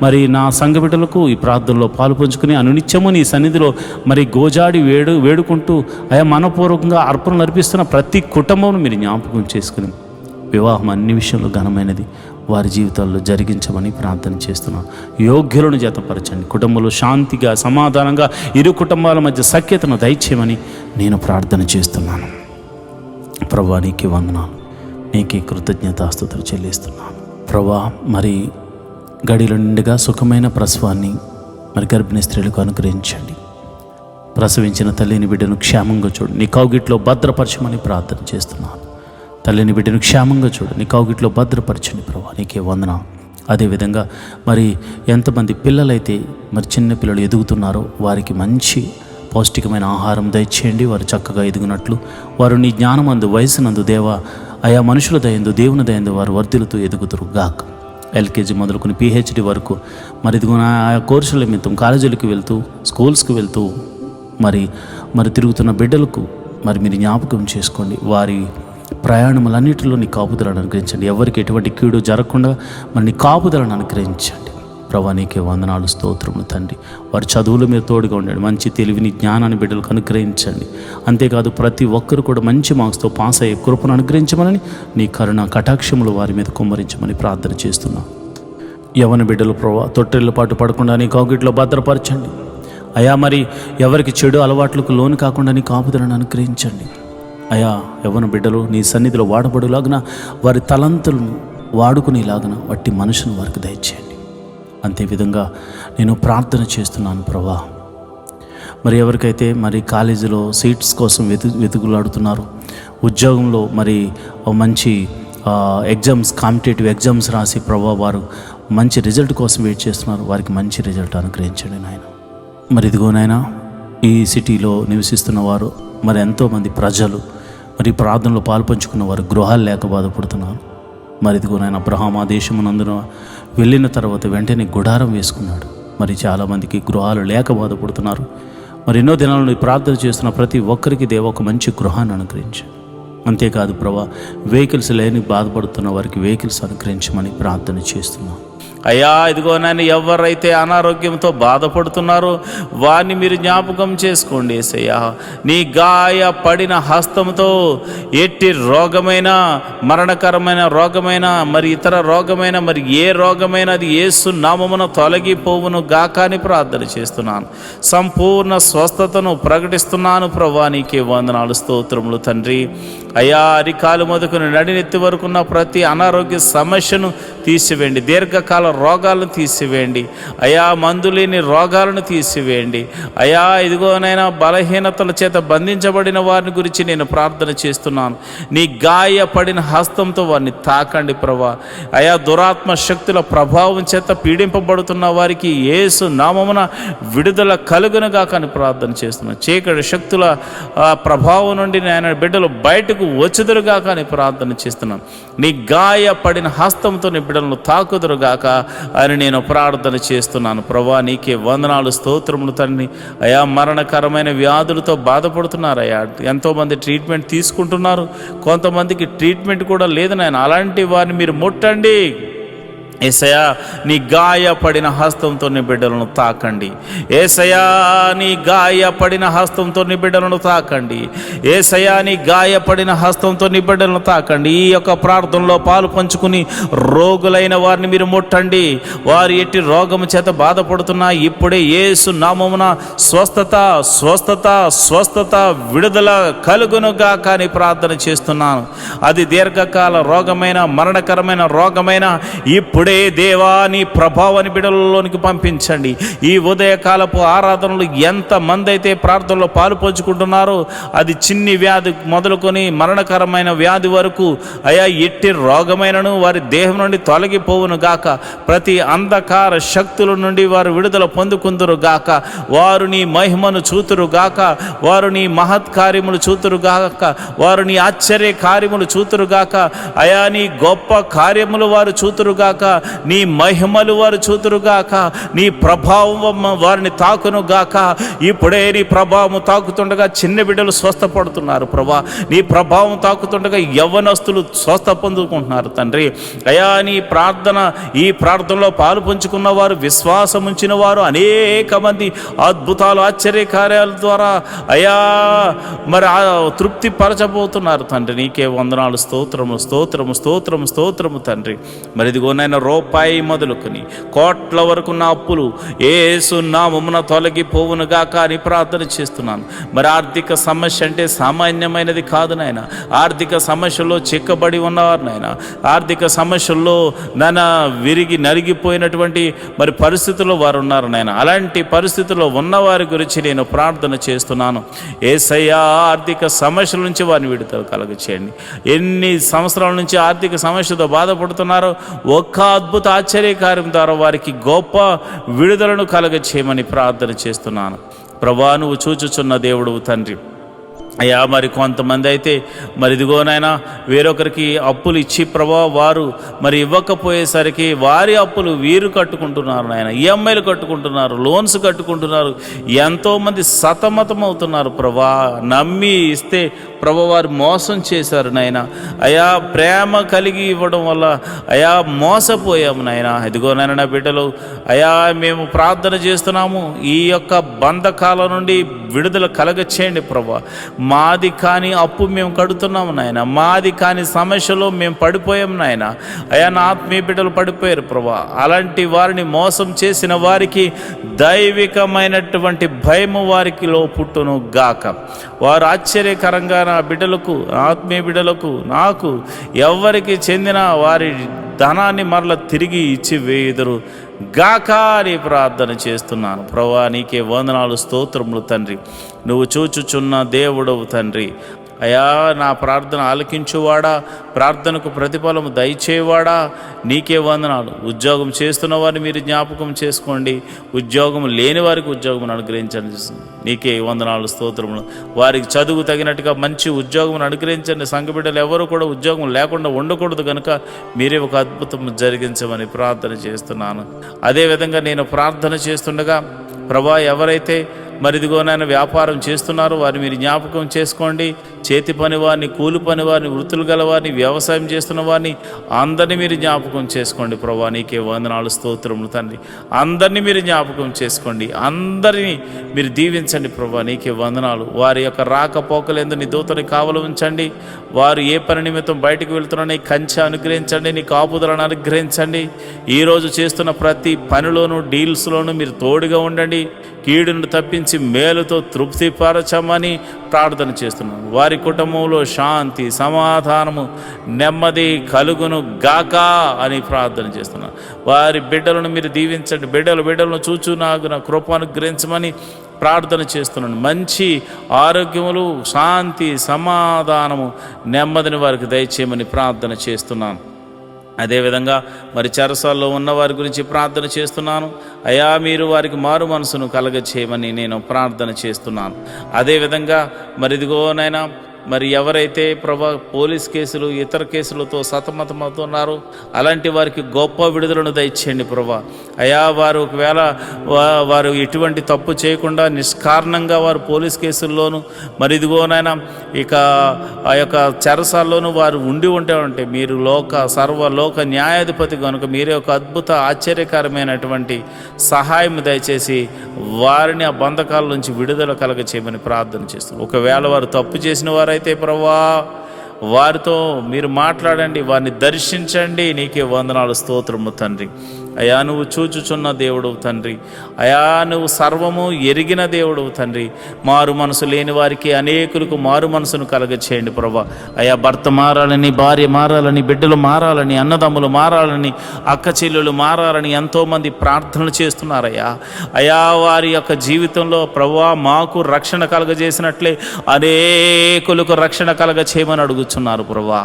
మరి నా సంఘ బిడ్డలకు ఈ ప్రార్థనలో పాలు పంచుకుని అనునిత్యము నీ సన్నిధిలో మరి గోజాడి వేడుకుంటూ అయా మనపూర్వకంగా అర్పణలు అర్పిస్తున్న ప్రతి కుటుంబం మీరు జ్ఞాపకం చేసుకుని వివాహం అన్ని విషయంలో ఘనమైనది వారి జీవితాల్లో జరిగించమని ప్రార్థన చేస్తున్నాను. యోగ్యులను జతపరచండి, కుటుంబంలో శాంతిగా సమాధానంగా ఇరు కుటుంబాల మధ్య సఖ్యతను దయచేయమని నేను ప్రార్థన చేస్తున్నాను. ప్రభా నీకే వందనాలు, నీకే కృతజ్ఞతాస్తుతులు చెల్లిస్తున్నాను ప్రభా. మరి గడిలో నిండుగా సుఖమైన ప్రసవాన్ని మరి గర్భిణీ స్త్రీలకు అనుగ్రహించండి. ప్రసవించిన తల్లిని బిడ్డను క్షేమంగా చూడు, నీ కౌగిట్లో భద్రపరచమని ప్రార్థన చేస్తున్నాను. తల్లిని బిడ్డను క్షేమంగా చూడు, నీ కౌగిట్లో భద్రపరచండి ప్రభా. నీకే వందనాలు. అదేవిధంగా మరి ఎంతమంది పిల్లలైతే మరి చిన్న పిల్లలు ఎదుగుతున్నారో వారికి మంచి పౌష్టికమైన ఆహారం దయచేయండి. వారు చక్కగా ఎదుగునట్లు వారు నీ జ్ఞానమందు వయసునందు దేవా ఆయా మనుషుల దయందు దేవుని దయందు వారు వర్ధిల్లుతూ ఎదుగుతురు గాక. ఎల్కేజీ మొదలుకొని పిహెచ్డి వరకు మరి ఇదిగో ఆయా కోర్సుల నిమిత్తం కాలేజీలకు వెళ్తూ స్కూల్స్కి వెళ్తూ మరి తిరుగుతున్న బిడ్డలకు మరి మీరు జ్ఞాపకం చేసుకోండి. వారి ప్రయాణములన్నిటిలో నీ కాపుదలను అనుగ్రహించండి. ఎవరికి ఎటువంటి కీడు జరగకుండా మరి నీ కాపుదలను అనుగ్రహించండి. ప్రభా నీకే వందనాలు, స్తోత్రములు తండ్రి. వారి చదువుల మీద తోడుగా ఉండండి, మంచి తెలివిని జ్ఞానాన్ని బిడ్డలకు అనుగ్రహించండి. అంతేకాదు ప్రతి ఒక్కరు కూడా మంచి మార్క్స్తో పాస్ అయ్యే కృపను అనుగ్రహించమని, నీ కరుణ కటాక్షములు వారి మీద కుమ్మరించమని ప్రార్థన చేస్తున్నాం. యవన బిడ్డలు ప్రభా తొట్టెళ్ళ పాటు పడకుండా నీ కౌగిట్లో భద్రపరచండి అయా. మరి ఎవరికి చెడు అలవాట్లకు లోను కాకుండా నీ కాపుదలను అనుగ్రహించండి అయా. యవన బిడ్డలు నీ సన్నిధిలో వాడబడులాగున, వారి తలంతులను వాడుకునేలాగున వట్టి మనుషులను వారికి దయచేయండి. అంతేవిధంగా నేను ప్రార్థన చేస్తున్నాను ప్రభా. మరి ఎవరికైతే మరి కాలేజీలో సీట్స్ కోసం వెతుకులాడుతున్నారో, ఉద్యోగంలో మరి మంచి ఎగ్జామ్స్, కాంపిటేటివ్ ఎగ్జామ్స్ రాసి ప్రభా వారు మంచి రిజల్ట్ కోసం వెయిట్ చేస్తున్నారు, వారికి మంచి రిజల్ట్ అనుగ్రహించండి నాయన. మరి ఇదిగో నాయన, ఈ సిటీలో నివసిస్తున్న వారు మరి ఎంతోమంది ప్రజలు మరి ప్రార్థనలో పాల్పంచుకున్న వారు గృహాలు లేక బాధపడుతున్నారు. మరి ఇదిగో నాయన, అబ్రహాం ఆ దేశమునందున వెళ్ళిన తర్వాత వెంటనే గుడారం వేసుకున్నాడు. మరి చాలామందికి గృహాలు లేక బాధపడుతున్నారు. మరి ఎన్నో దినాల నుండి ప్రార్థన చేస్తున్న ప్రతి ఒక్కరికి దేవ ఒక మంచి గృహాన్ని అనుగ్రహించు. అంతేకాదు ప్రభా, వెహికల్స్ లేని బాధపడుతున్న వారికి వెహికల్స్ అనుగ్రహించమని ప్రార్థన చేస్తున్నాం అయ్యా. ఇదిగో నాయన, ఎవరైతే అనారోగ్యంతో బాధపడుతున్నారో వారిని మీరు జ్ఞాపకం చేసుకోండి యేసయ్యా. నీ గాయపడిన హస్తంతో ఎట్టి రోగమైన, మరణకరమైన రోగమైన, మరి ఇతర రోగమైన, మరి ఏ రోగమైన అది యేసు నామమున తొలగిపోవును గాక అని ప్రార్థన చేస్తున్నాను. సంపూర్ణ స్వస్థతను ప్రకటిస్తున్నాను ప్రభా. నీకే వందనాలు, స్తోత్రములు తండ్రి. అయ్యా, అరికాలు మొదలుకొని నడినెత్తి వరకున్న ప్రతి అనారోగ్య సమస్యను తీసివేయండి. దీర్ఘకాల రోగాలను తీసివేయండి అయా. మందు లేని రోగాలను తీసివేయండి అయా. ఇదిగోనైనా బలహీనతల చేత బంధించబడిన వారిని గురించి నేను ప్రార్థన చేస్తున్నాను. నీ గాయపడిన హస్తంతో వారిని తాకండి ప్రభా. అయా, దురాత్మ శక్తుల ప్రభావం చేత పీడింపబడుతున్న వారికి యేసు నామమున విడుదల కలుగునుగా కానీ ప్రార్థన చేస్తున్నాను. చీకటి శక్తుల ప్రభావం నుండి నేను బిడ్డలు బయటకు వచ్చుదురుగా కానీ ప్రార్థన చేస్తున్నాను. నీ గాయపడిన హస్తంతో నీ బిడ్డలను తాకుదురుగాక అని నేను ప్రార్థన చేస్తున్నాను ప్రభా. నీకే వందనాలు, స్తోత్రములు తండ్రి. అయా, మరణకరమైన వ్యాధులతో బాధపడుతున్నారు అయ్యా. ఎంతోమంది ట్రీట్మెంట్ తీసుకుంటున్నారు, కొంతమందికి ట్రీట్మెంట్ కూడా లేదు నాయన. అలాంటి వారిని మీరు ముట్టండి యేసయ్యా. నీ గాయపడిన హస్తంతో నీ బిడ్డలను తాకండి యేసయ్యా. నీ గాయపడిన హస్తంతో నీ బిడ్డలను తాకండి యేసయ్యా. నీ గాయపడిన హస్తంతో నీ బిడ్డలను తాకండి. ఈ యొక్క ప్రార్థనలో పాలు పంచుకుని రోగులైన వారిని మీరు ముట్టండి. వారు ఎట్టి రోగము చేత బాధపడుతున్నా ఇప్పుడే యేసు నామమున స్వస్థత, స్వస్థత, స్వస్థత, విడుదల కలుగునుగా కానీ ప్రార్థన చేస్తున్నాను. అది దీర్ఘకాల రోగమైన, మరణకరమైన రోగమైన ఇప్పుడే దేవా నీ ప్రభావాన్ని బిడ్డలలోనికి పంపించండి. ఈ ఉదయకాలపు ఆరాధనలు ఎంతమంది అయితే ప్రార్థనలో పాలు పంచుకుంటున్నారో, అది చిన్ని వ్యాధి మొదలుకొని మరణకరమైన వ్యాధి వరకు అయా, ఎట్టి రోగమైనను వారి దేహం నుండి తొలగిపోవును గాక. ప్రతి అంధకార శక్తుల నుండి వారు విడుదల పొందుకుందురు గాక. వారు నీ మహిమను చూతురు గాక. వారు నీ మహత్కార్యములు చూతురు గాక. వారు నీ ఆశ్చర్య కార్యములు చూతురు గాక. అయా, నీ గొప్ప కార్యములు వారు చూతురు గాక. నీ మహిమలు వారు చూతురుగాక. నీ ప్రభావం వారిని తాకును గాక. ఇప్పుడే నీ ప్రభావం తాకుతుండగా చిన్న బిడ్డలు స్వస్థపడుతున్నారు ప్రభా. నీ ప్రభావం తాకుతుండగా యవ్వనస్తులు స్వస్థ పొందుకుంటున్నారు తండ్రి. అయా, నీ ఈ ప్రార్థనలో పాలు పంచుకున్న వారు, విశ్వాసం ఉంచిన వారు అనేక మంది అద్భుతాలు, ఆశ్చర్య కార్యాల ద్వారా అయా మరి తృప్తి పరచబోతున్నారు తండ్రి. నీకే వందనాలు, స్తోత్రము, స్తోత్రము, స్తోత్రము, స్తోత్రము తండ్రి. మరి ఇదిగోనైనా రూపాయి మొదలుకొని కోట్ల వరకు నా అప్పులు యేసు నామమున తొలగిపోవునుగా కానీ ప్రార్థన చేస్తున్నాను. మరి ఆర్థిక సమస్య అంటే సామాన్యమైనది కాదు నాయన. ఆర్థిక సమస్యల్లో చిక్కబడి ఉన్నవారు నాయన. ఆర్థిక సమస్యల్లో విరిగి నలిగిపోయినటువంటి మరి పరిస్థితుల్లో వారు ఉన్నారు నాయన. అలాంటి పరిస్థితుల్లో ఉన్నవారి గురించి నేను ప్రార్థన చేస్తున్నాను. యేసయ్యా, ఆర్థిక సమస్యల నుంచి వారిని విడుదల కలుగచేయండి. ఎన్ని సంవత్సరాల నుంచి ఆర్థిక సమస్యతో బాధపడుతున్నారో ఒక్క అద్భుత ఆశ్చర్యకార్యం ద్వారా వారికి గొప్ప విడుదలను కలగ చేయమని ప్రార్థన చేస్తున్నాను ప్రభా. నువ్వు చూచుచున్న దేవుడు తండ్రి. అయ్యా మరి కొంతమంది అయితే మరి ఇదిగోనైనా వేరొకరికి అప్పులు ఇచ్చి ప్రభా వారు మరి ఇవ్వకపోయేసరికి వారి అప్పులు వీరు కట్టుకుంటున్నారు నాయన, ఈఎంఐలు కట్టుకుంటున్నారు, లోన్స్ కట్టుకుంటున్నారు, ఎంతోమంది సతమతం అవుతున్నారు ప్రభా. నమ్మి ఇస్తే ప్రభా వారు మోసం చేశారు నాయన. అయా ప్రేమ కలిగి ఇవ్వడం వల్ల అయా మోసపోయాము నాయన. ఇదిగోనైనా నా బిడ్డలు అయా మేము ప్రార్థన చేస్తున్నాము, ఈ యొక్క బంధకాల నుండి విడుదల కలగచేయండి ప్రభా. మాది కాని అప్పు మేము కడుతున్నాము నాయన, మాది కాని సమస్యలో మేము పడిపోయాం నాయన. అయా నా ఆత్మీయ బిడ్డలు పడిపోయారు ప్రభా. అలాంటి వారిని మోసం చేసిన వారికి దైవికమైనటువంటి భయము వారికిలో పుట్టును గాక. వారు ఆశ్చర్యకరంగా నా బిడ్డలకు, ఆత్మీయ బిడ్డలకు, నాకు ఎవరికి చెందిన వారి ధనాన్ని మరల తిరిగి ఇచ్చి వేయుదురు గాక అని ప్రార్థన చేస్తున్నాను ప్రభువా. నీకే వందనాలు, స్తోత్రములు తండ్రి. నువ్వు చూచుచున్న దేవుడవు తండ్రి. అయా నా ప్రార్థన ఆలకించువాడా, ప్రార్థనకు ప్రతిఫలము దయచేవాడా, నీకే వందనాలు. ఉద్యోగం చేస్తున్న వారిని మీరు జ్ఞాపకం చేసుకోండి, ఉద్యోగం లేని వారికి ఉద్యోగం అనుగ్రహించండి. నీకే వందనాలు, స్తోత్రములు. వారికి చదువు తగినట్టుగా మంచి ఉద్యోగం అనుగ్రహించండి. సంఘ బిడ్డలు ఎవరు కూడా ఉద్యోగం లేకుండా ఉండకూడదు కనుక మీరే ఒక అద్భుతం జరిగించమని ప్రార్థన చేస్తున్నాను. అదేవిధంగా నేను ప్రార్థన చేస్తుండగా ప్రభా ఎవరైతే మరిదిగోనైనా వ్యాపారం చేస్తున్నారు వారిని మీరు జ్ఞాపకం చేసుకోండి. చేతి పని వారిని, కూలి పని వారిని, వృత్తులు గల వారిని, వ్యవసాయం చేస్తున్న వారిని అందరినీ మీరు జ్ఞాపకం చేసుకోండి ప్రభా. నీకే వందనాలు, స్తోత్రములు తండ్రి. అందరినీ మీరు జ్ఞాపకం చేసుకోండి, అందరినీ మీరు దీవించండి ప్రభా. నీకే వందనాలు. వారి యొక్క రాకపోకలందు నీ దూతని కావలు ఉంచండి. వారు ఏ పని నిమిత్తం బయటకు వెళ్తున్నా నీ కంచె అనుగ్రహించండి, నీ కాపుదలను అనుగ్రహించండి. ఈరోజు చేస్తున్న ప్రతి పనిలోనూ, డీల్స్లోనూ మీరు తోడుగా ఉండండి. కీడును తప్పించి మేలుతో తృప్తిపరచమని ప్రార్థన చేస్తున్నాను. వారి కుటుంబంలో శాంతి, సమాధానము, నెమ్మది కలుగును గాక అని ప్రార్థన చేస్తున్నాను. వారి బిడ్డలను మీరు దీవించండి. బిడ్డలను చూచు నాకు నా కృప అనుగ్రహించమని ప్రార్థన చేస్తున్నాను. మంచి ఆరోగ్యములు, శాంతి, సమాధానము, నెమ్మదిని వారికి దయచేయమని ప్రార్థన చేస్తున్నాను. అదేవిధంగా మరి చెరసాల్లో ఉన్న వారి గురించి ప్రార్థన చేస్తున్నాను. అయా మీరు వారికి మారు మనసును కలగచేయమని నేను ప్రార్థన చేస్తున్నాను. అదేవిధంగా మరి ఇదిగోనైనా మరి ఎవరైతే ప్రభా పోలీస్ కేసులు, ఇతర కేసులతో సతమతమవుతున్నారో అలాంటి వారికి గొప్ప విడుదలను దయచేయండి ప్రభా. అయా వారు ఒకవేళ వారు ఎటువంటి తప్పు చేయకుండా నిష్కారణంగా వారు పోలీస్ కేసుల్లోనూ మరి ఇదిగోనైనా ఇక ఆ యొక్క చెరసాల్లోనూ వారు ఉంటే మీరు సర్వలోక న్యాయాధిపతి కనుక మీరే ఒక అద్భుత ఆశ్చర్యకరమైనటువంటి సహాయం దయచేసి వారిని ఆ బంధకాల నుంచి విడుదల కలగ చేయమని ప్రార్థన చేస్తున్నాం. ఒకవేళ వారు తప్పు చేసిన వారైతే ప్రభువా వారితో మీరు మాట్లాడండి, వారిని దర్శించండి. నీకే వందనాలు, స్తోత్రము తండ్రి. అయా నువ్వు చూచుచున్న దేవుడవు తండ్రి. అయా నువ్వు సర్వము ఎరిగిన దేవుడవు తండ్రి. మారు మనసు లేని వారికి అనేకులకు మారు మనసును కలగచేయండి ప్రభా. అయా భర్త మారాలని, భార్య మారాలని, బిడ్డలు మారాలని, అన్నదమ్ములు మారాలని, అక్క చెల్లెలు మారాలని ఎంతోమంది ప్రార్థనలు చేస్తున్నారయ్యా. అయా వారి యొక్క జీవితంలో ప్రభువా మాకు రక్షణ కలగజేసినట్లే అనేకులకు రక్షణ కలగచేయమని అడుగుచున్నారు ప్రభువా.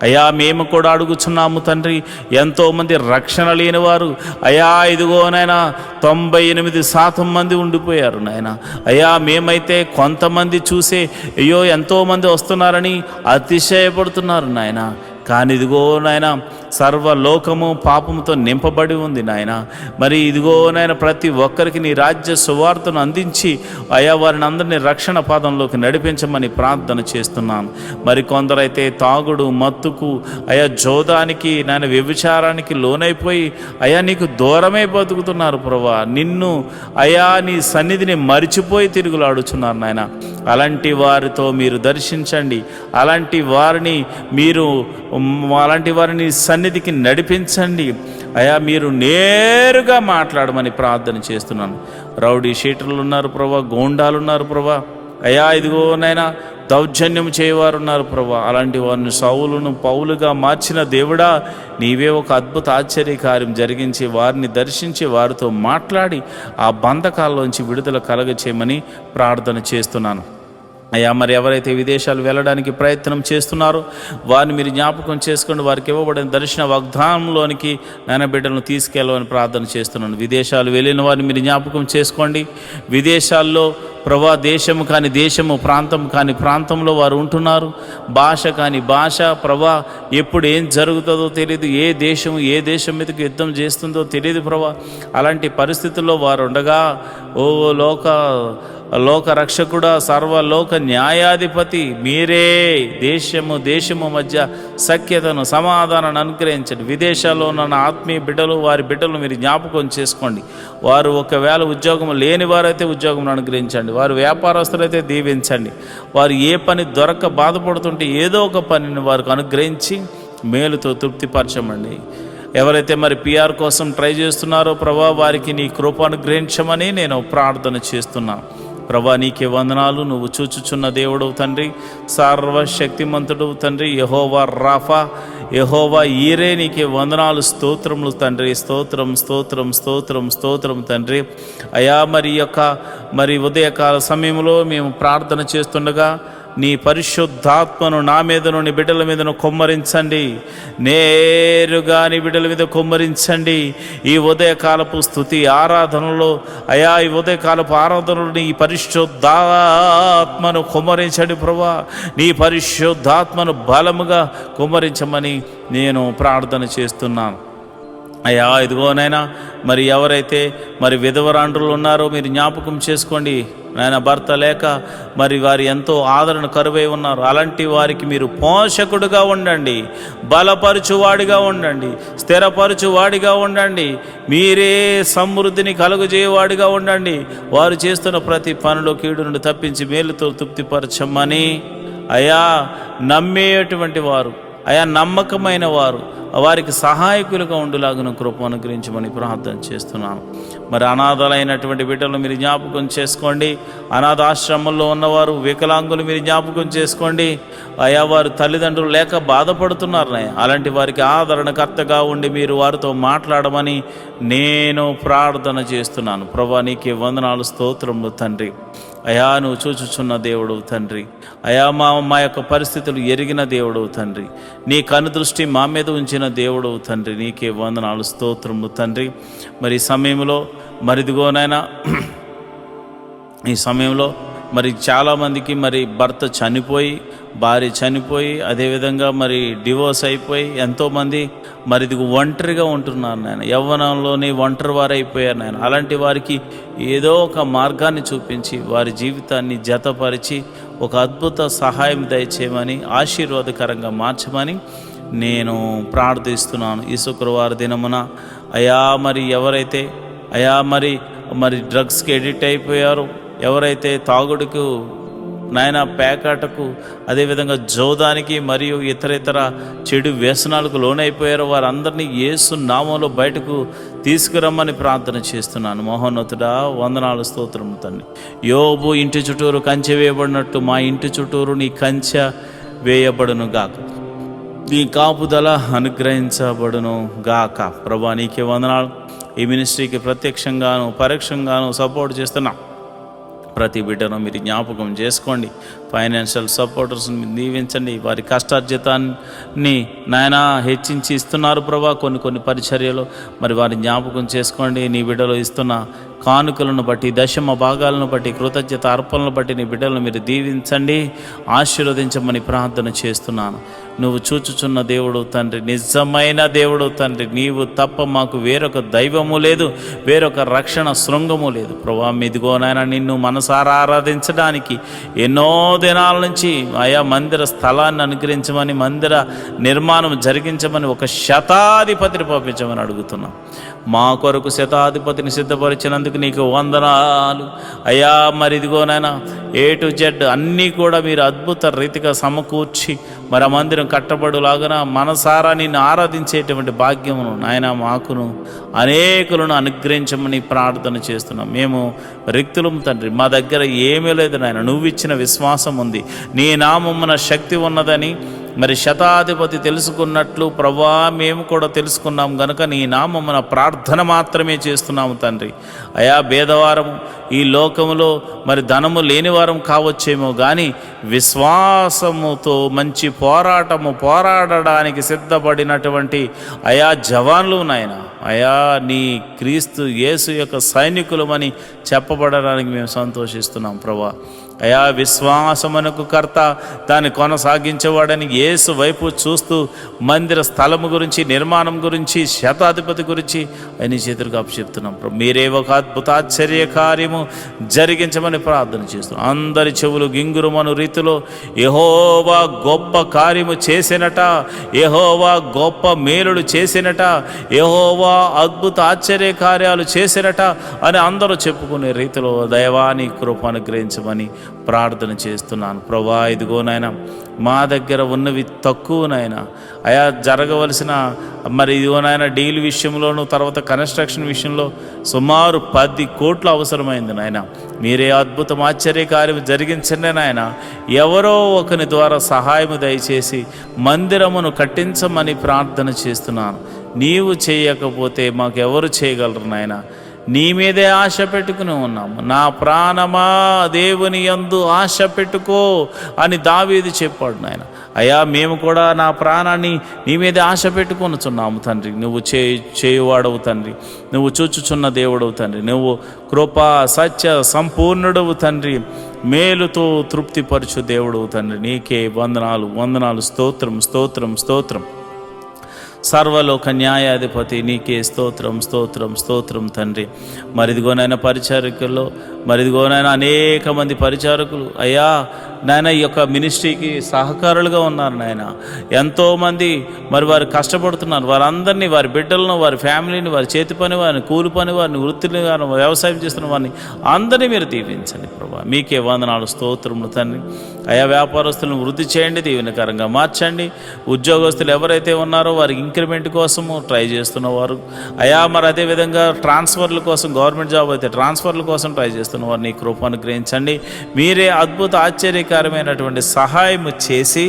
అయా మేము కూడా అడుగుచున్నాము తండ్రి. ఎంతోమంది రక్షణ లేని వారు అయా ఇదిగోనైనా 98% మంది ఉండిపోయారు నాయన. అయ్యా మేమైతే కొంతమంది చూసే అయ్యో ఎంతోమంది వస్తున్నారని అతిశయపడుతున్నారు నాయన. కానీ ఇదిగో నాయన సర్వలోకము పాపముతో నింపబడి ఉంది నాయన. మరి ఇదిగో నాయన ప్రతి ఒక్కరికి నీ రాజ్య సువార్తను అందించి అయా వారిని అందరినీ రక్షణ పాదంలోకి నడిపించమని ప్రార్థన చేస్తున్నాను. మరి కొందరైతే తాగుడు, మత్తుకు, అయా జోదానికి, నాయన వ్యభిచారానికి లోనైపోయి అయా నీకు దూరమై బతుకుతున్నారు ప్రభా. నిన్ను అయా నీ సన్నిధిని మరిచిపోయి తిరుగులాడుచున్నారు నాయన. అలాంటి వారితో మీరు దర్శించండి. అలాంటి వారిని సన్నిధికి నడిపించండి. అయా మీరు నేరుగా మాట్లాడమని ప్రార్థన చేస్తున్నాను. రౌడీ షీటర్లు ఉన్నారు ప్రభా, గోండాలు ఉన్నారు ప్రభా. అయా ఇదిగోనైనా దౌర్జన్యం చేయవారు ఉన్నారు ప్రభా. అలాంటి వారిని సౌలును పౌలుగా మార్చిన దేవుడా నీవే ఒక అద్భుత ఆశ్చర్యకార్యం జరిగించి వారిని దర్శించి వారితో మాట్లాడి ఆ బంధకాల్లోంచి విడుదల కలగచేయమని ప్రార్థన చేస్తున్నాను. అయ్యా మరి ఎవరైతే విదేశాలు వెళ్ళడానికి ప్రయత్నం చేస్తున్నారో వారిని మీరు జ్ఞాపకం చేసుకోండి. వారికి ఇవ్వబడిన దర్శన వాగ్దానంలోనికి నాయన బిడ్డలను తీసుకెళ్ళమని ప్రార్థన చేస్తున్నాను. విదేశాలు వెళ్ళిన వారిని మీరు జ్ఞాపకం చేసుకోండి. విదేశాల్లో ప్రభా దేశము కాని దేశము, ప్రాంతం కాని ప్రాంతంలో వారు ఉంటున్నారు. భాష కాని భాష, ప్రభా ఎప్పుడు ఏం జరుగుతుందో తెలియదు, ఏ దేశం మీదకి యుద్ధం చేస్తుందో తెలియదు ప్రభా. అలాంటి పరిస్థితుల్లో వారు ఉండగా, ఓ లోక రక్షకుడా, సర్వలోక న్యాయాధిపతి మీరే దేశము మధ్య సఖ్యతను, సమాధానాన్ని అనుగ్రహించండి. విదేశాల్లో ఉన్న ఆత్మీయ బిడ్డలు, వారి బిడ్డలు మీరు జ్ఞాపకం చేసుకోండి. వారు ఒకవేళ ఉద్యోగం లేని వారైతే ఉద్యోగం అనుగ్రహించండి, వారు వ్యాపారస్తులైతే దీవించండి. వారు ఏ పని దొరక్క బాధపడుతుంటే ఏదో ఒక పనిని వారికి అనుగ్రహించి మేలుతో తృప్తిపరచమండి. ఎవరైతే మరి PR కోసం ట్రై చేస్తున్నారో ప్రభా, వారికి నీ కృప అనుగ్రహించమని నేను ప్రార్థన చేస్తున్నాను. ప్రభా నీకే వందనాలు. నువ్వు చూచుచున్న దేవుడు తండ్రి, సర్వశక్తిమంతుడు తండ్రి, యెహోవా రాఫా, యెహోవా ఈరే, నీకే వందనాలు, స్తోత్రములు తండ్రి. స్తోత్రం తండ్రి. అయా మరి ఉదయకాల సమయంలో మేము ప్రార్థన చేస్తుండగా నీ పరిశుద్ధాత్మను నా మీదను, నీ బిడ్డల మీదను కొమ్మరించండి. నేరుగా నీ బిడ్డల మీద కొమ్మరించండి. ఈ ఉదయకాలపు స్తుతి ఆరాధనలో అయా, ఈ ఉదయకాలపు ఆరాధనలో నీ పరిశుద్ధాత్మను కొమ్మరించండి ప్రభా. నీ పరిశుద్ధాత్మను బలముగా కొమ్మరించమని నేను ప్రార్థన చేస్తున్నాను. అయ్యా ఇదిగోనైనా మరి ఎవరైతే మరి విధవరాండ్రులు ఉన్నారో మీరు జ్ఞాపకం చేసుకోండి నాయన. భర్త లేక మరి వారు ఎంతో ఆదరణ కరువై ఉన్నారు. అలాంటి వారికి మీరు పోషకుడుగా ఉండండి, బలపరచువాడిగా ఉండండి, స్థిరపరచువాడిగా ఉండండి. మీరే సమృద్ధిని కలుగజేయవాడిగా ఉండండి. వారు చేస్తున్న ప్రతి పనిలో కీడు నుండి తప్పించి మేలుతో తృప్తిపరచమని అయా, నమ్మేటువంటి వారు, అయా నమ్మకమైన వారు, వారికి సహాయకులుగా ఉండులాగున కృప అనుగ్రహించమని ప్రార్థన చేస్తున్నాను. మరి అనాథలైనటువంటి బిడ్డలు మీరు జ్ఞాపకం చేసుకోండి. అనాథాశ్రమంలో ఉన్నవారు, వికలాంగులు మీరు జ్ఞాపకం చేసుకోండి. అయా వారు తల్లిదండ్రులు లేక బాధపడుతున్నారు. అలాంటి వారికి ఆదరణకర్తగా ఉండి మీరు వారితో మాట్లాడమని నేను ప్రార్థన చేస్తున్నాను. ప్రభా నీకే వందనాలు, స్తోత్రములు తండ్రి. అయా నువ్వు చూచుచున్న దేవుడు తండ్రి. అయా మా యొక్క పరిస్థితులు ఎరిగిన దేవుడు తండ్రి. నీ కనుదృష్టి మా మీద ఉంచిన దేవుడు తండ్రి. నీకే వందనాలు, స్తోత్రము తండ్రి. మరి ఈ సమయంలో మరిదిగోనైనా ఈ సమయంలో మరి చాలామందికి మరి భర్త చనిపోయి, భార్య చనిపోయి, అదేవిధంగా మరి డివోర్స్ అయిపోయి ఎంతోమంది మరి ఇది ఒంటరిగా ఉంటున్నారు నాయన. యవ్వనంలోనే ఒంటరి వారైపోయారు నాయన. అలాంటి వారికి ఏదో ఒక మార్గాన్ని చూపించి వారి జీవితాన్ని జతపరిచి ఒక అద్భుత సహాయం దయచేయమని, ఆశీర్వాదకరంగా మార్చమని నేను ప్రార్థిస్తున్నాను. ఈ శుక్రవారం దినమున అయా మరి ఎవరైతే అయా మరి డ్రగ్స్కి ఎడిక్ట్ అయిపోయారో, ఎవరైతే తాగుడుకు నాయన, పేకాటకు, అదేవిధంగా జోదానికి మరియు ఇతర చెడు వ్యసనాలకు లోనైపోయారో వారందరినీ యేసు నామంలో బయటకు తీసుకురమ్మని ప్రార్థన చేస్తున్నాను. మహోన్నతుడా వందనాలు, స్తోత్రము తండ్రి. యోబు ఇంటి చుట్టూరు కంచె వేయబడినట్టు మా ఇంటి చుట్టూరు నీ కంచె వేయబడును గాక, నీ కాపుదల అనుగ్రహించబడును గాక. ప్రభా నీకే వందనాలు. ఈ మినిస్ట్రీకి ప్రత్యక్షంగాను పరోక్షంగాను సపోర్ట్ చేస్తున్నా ప్రతి బిడ్డను మీరు జ్ఞాపకం చేసుకోండి. ఫైనాన్షియల్ సపోర్టర్స్ని దీవించండి. వారి కష్టార్జితాన్ని నాయన హెచ్చించి ఇస్తున్నారు ప్రభా. కొన్ని పరిచర్యలు మరి వారి జ్ఞాపకం చేసుకోండి. నీ బిడ్డలు ఇస్తున్న కానుకలను బట్టి, దశమ భాగాలను బట్టి, కృతజ్ఞత అర్పణలను బట్టి నీ బిడ్డలను మీరు దీవించండి, ఆశీర్వదించమని ప్రార్థన చేస్తున్నాను. నువ్వు చూచుచున్న దేవుడు తండ్రి, నిజమైన దేవుడు తండ్రి. నీవు తప్ప మాకు వేరొక దైవము లేదు, వేరొక రక్షణ శృంగము లేదు ప్రభా. ఇదిగోనైనా నిన్ను మనసారా ఆరాధించడానికి ఎన్నో దినాల నుంచి ఆయా మందిర స్థలాన్ని అనుగ్రహించమని, మందిర నిర్మాణం జరిగించమని ఒక శతాధిపతిని పంపించమని అడుగుతున్నాం. మా కొరకు శతాధిపతిని సిద్ధపరిచినందుకు నీకు వందనాలు అయ్యా. మరి ఇదిగోనైనా A to Z అన్నీ కూడా మీరు అద్భుత రీతిగా సమకూర్చి మరి ఆ మందిరం కట్టబడులాగా మనసారా నిన్ను ఆరాధించేటువంటి భాగ్యమును నాయన మాకును అనేకులను అనుగ్రహించమని ప్రార్థన చేస్తున్నాం. మేము రిక్తులం తండ్రి, మా దగ్గర ఏమీ లేదు నాయన. నువ్వు ఇచ్చిన విశ్వాసం ఉంది, నీ నామమున శక్తి ఉన్నదని మరి శతాధిపతి తెలుసుకున్నట్లు ప్రభా మేము కూడా తెలుసుకున్నాం గనుక నీ నామమున ప్రార్థన మాత్రమే చేస్తున్నాము తండ్రి. అయా భేదవారము ఈ లోకములో మరి ధనము లేనివారం కావచ్చేమో కానీ విశ్వాసముతో మంచి పోరాడడానికి సిద్ధపడినటువంటి అయా జవాన్లు నాయన, అయా నీ క్రీస్తు యేసు యొక్క సైనికులమని చెప్పబడడానికి మేము సంతోషిస్తున్నాం ప్రభా. అయా విశ్వాసమునకు కర్త దాన్ని కొనసాగించేవాడని యేసు వైపు చూస్తూ మందిర స్థలము గురించి, నిర్మాణం గురించి, శతాధిపతి గురించి అని చేతులకు అప్పచెప్తున్నాం ప్రభు. మీరే ఒక అద్భుత ఆశ్చర్య కార్యము జరిగించమని ప్రార్థన చేస్తున్నాం. అందరి చెవులు గింగురుమను రీతిలో యెహోవా గొప్ప కార్యము చేసినట, యెహోవా గొప్ప మేలులు చేసినట, యెహోవా అద్భుత ఆశ్చర్య కార్యాలు చేసినట అని అందరూ చెప్పుకునే రీతిలో దైవాన్ని కృప అనుగ్రహించమని ప్రార్థన చేస్తున్నాను ప్రభా. ఇదిగో నాయన మా దగ్గర ఉన్నవి తక్కువ నాయన, అయా జరగవలసిన మరి ఇదిగో నాయన డీల్ విషయంలోనూ తర్వాత కన్స్ట్రక్షన్ విషయంలో సుమారు 10 కోట్లు అవసరమైంది నాయన. మీరే అద్భుతం ఆశ్చర్య కార్యం జరిగించండి నాయన. ఎవరో ఒకని ద్వారా సహాయము దయచేసి మందిరమును కట్టించమని ప్రార్థన చేస్తున్నాను. నీవు చేయకపోతే మాకెవరు చేయగలరు నాయన. నీ మీదే ఆశ పెట్టుకుని ఉన్నాము. నా ప్రాణమా దేవుని యందు ఆశ పెట్టుకో అని దావీదు చెప్పాడు నాయన. అయ్యా మేము కూడా నా ప్రాణాన్ని నీ మీదే ఆశ పెట్టుకొనుచున్నాము తండ్రి. నువ్వు చేయువాడవు తండ్రి, నువ్వు చూచుచున్న దేవుడవు తండ్రి, నువ్వు కృపా సత్య సంపూర్ణుడవు తండ్రి, మేలుతో తృప్తిపరచు దేవుడవు తండ్రి. నీకే వందనాలు స్తోత్రం స్తోత్రం స్తోత్రం. సర్వలోక న్యాయాధిపతి నీకే స్తోత్రం తండ్రి. మరిదిగోనైనా పరిచారకుల్లో మరిదిగోనైనా అనేక మంది పరిచారకులు అయ్యా నాయన ఈ యొక్క మినిస్ట్రీకి సహకారులుగా ఉన్నారు నాయన. ఎంతోమంది మరి వారు కష్టపడుతున్నారు. వారందరినీ, వారి బిడ్డలను, వారి ఫ్యామిలీని, వారి చేతి పని వారిని, కూలి పని వారిని, వృత్తిని వారిని, వ్యవసాయం చేస్తున్న వారిని అందరినీ మీరు దీవించండి ప్రభా. మీకే వందనాలు స్తోత్రములు తండ్రి. అయా వ్యాపారస్తులను వృద్ధి చేయండి, దీవెనకరంగా మార్చండి. ఉద్యోగస్తులు ఎవరైతే ఉన్నారో వారికి ఇంక్రిమెంట్ కోసము ట్రై చేస్తున్నవారు అయా, మరి అదేవిధంగా ట్రాన్స్ఫర్ల కోసం, గవర్నమెంట్ జాబ్ అయితే ట్రాన్స్ఫర్ల కోసం ట్రై చేస్తున్నవారు నీ కృప అనుగ్రహించండి. మీరే అద్భుత ఆశ్చర్యకరమైనటువంటి సహాయం చేసి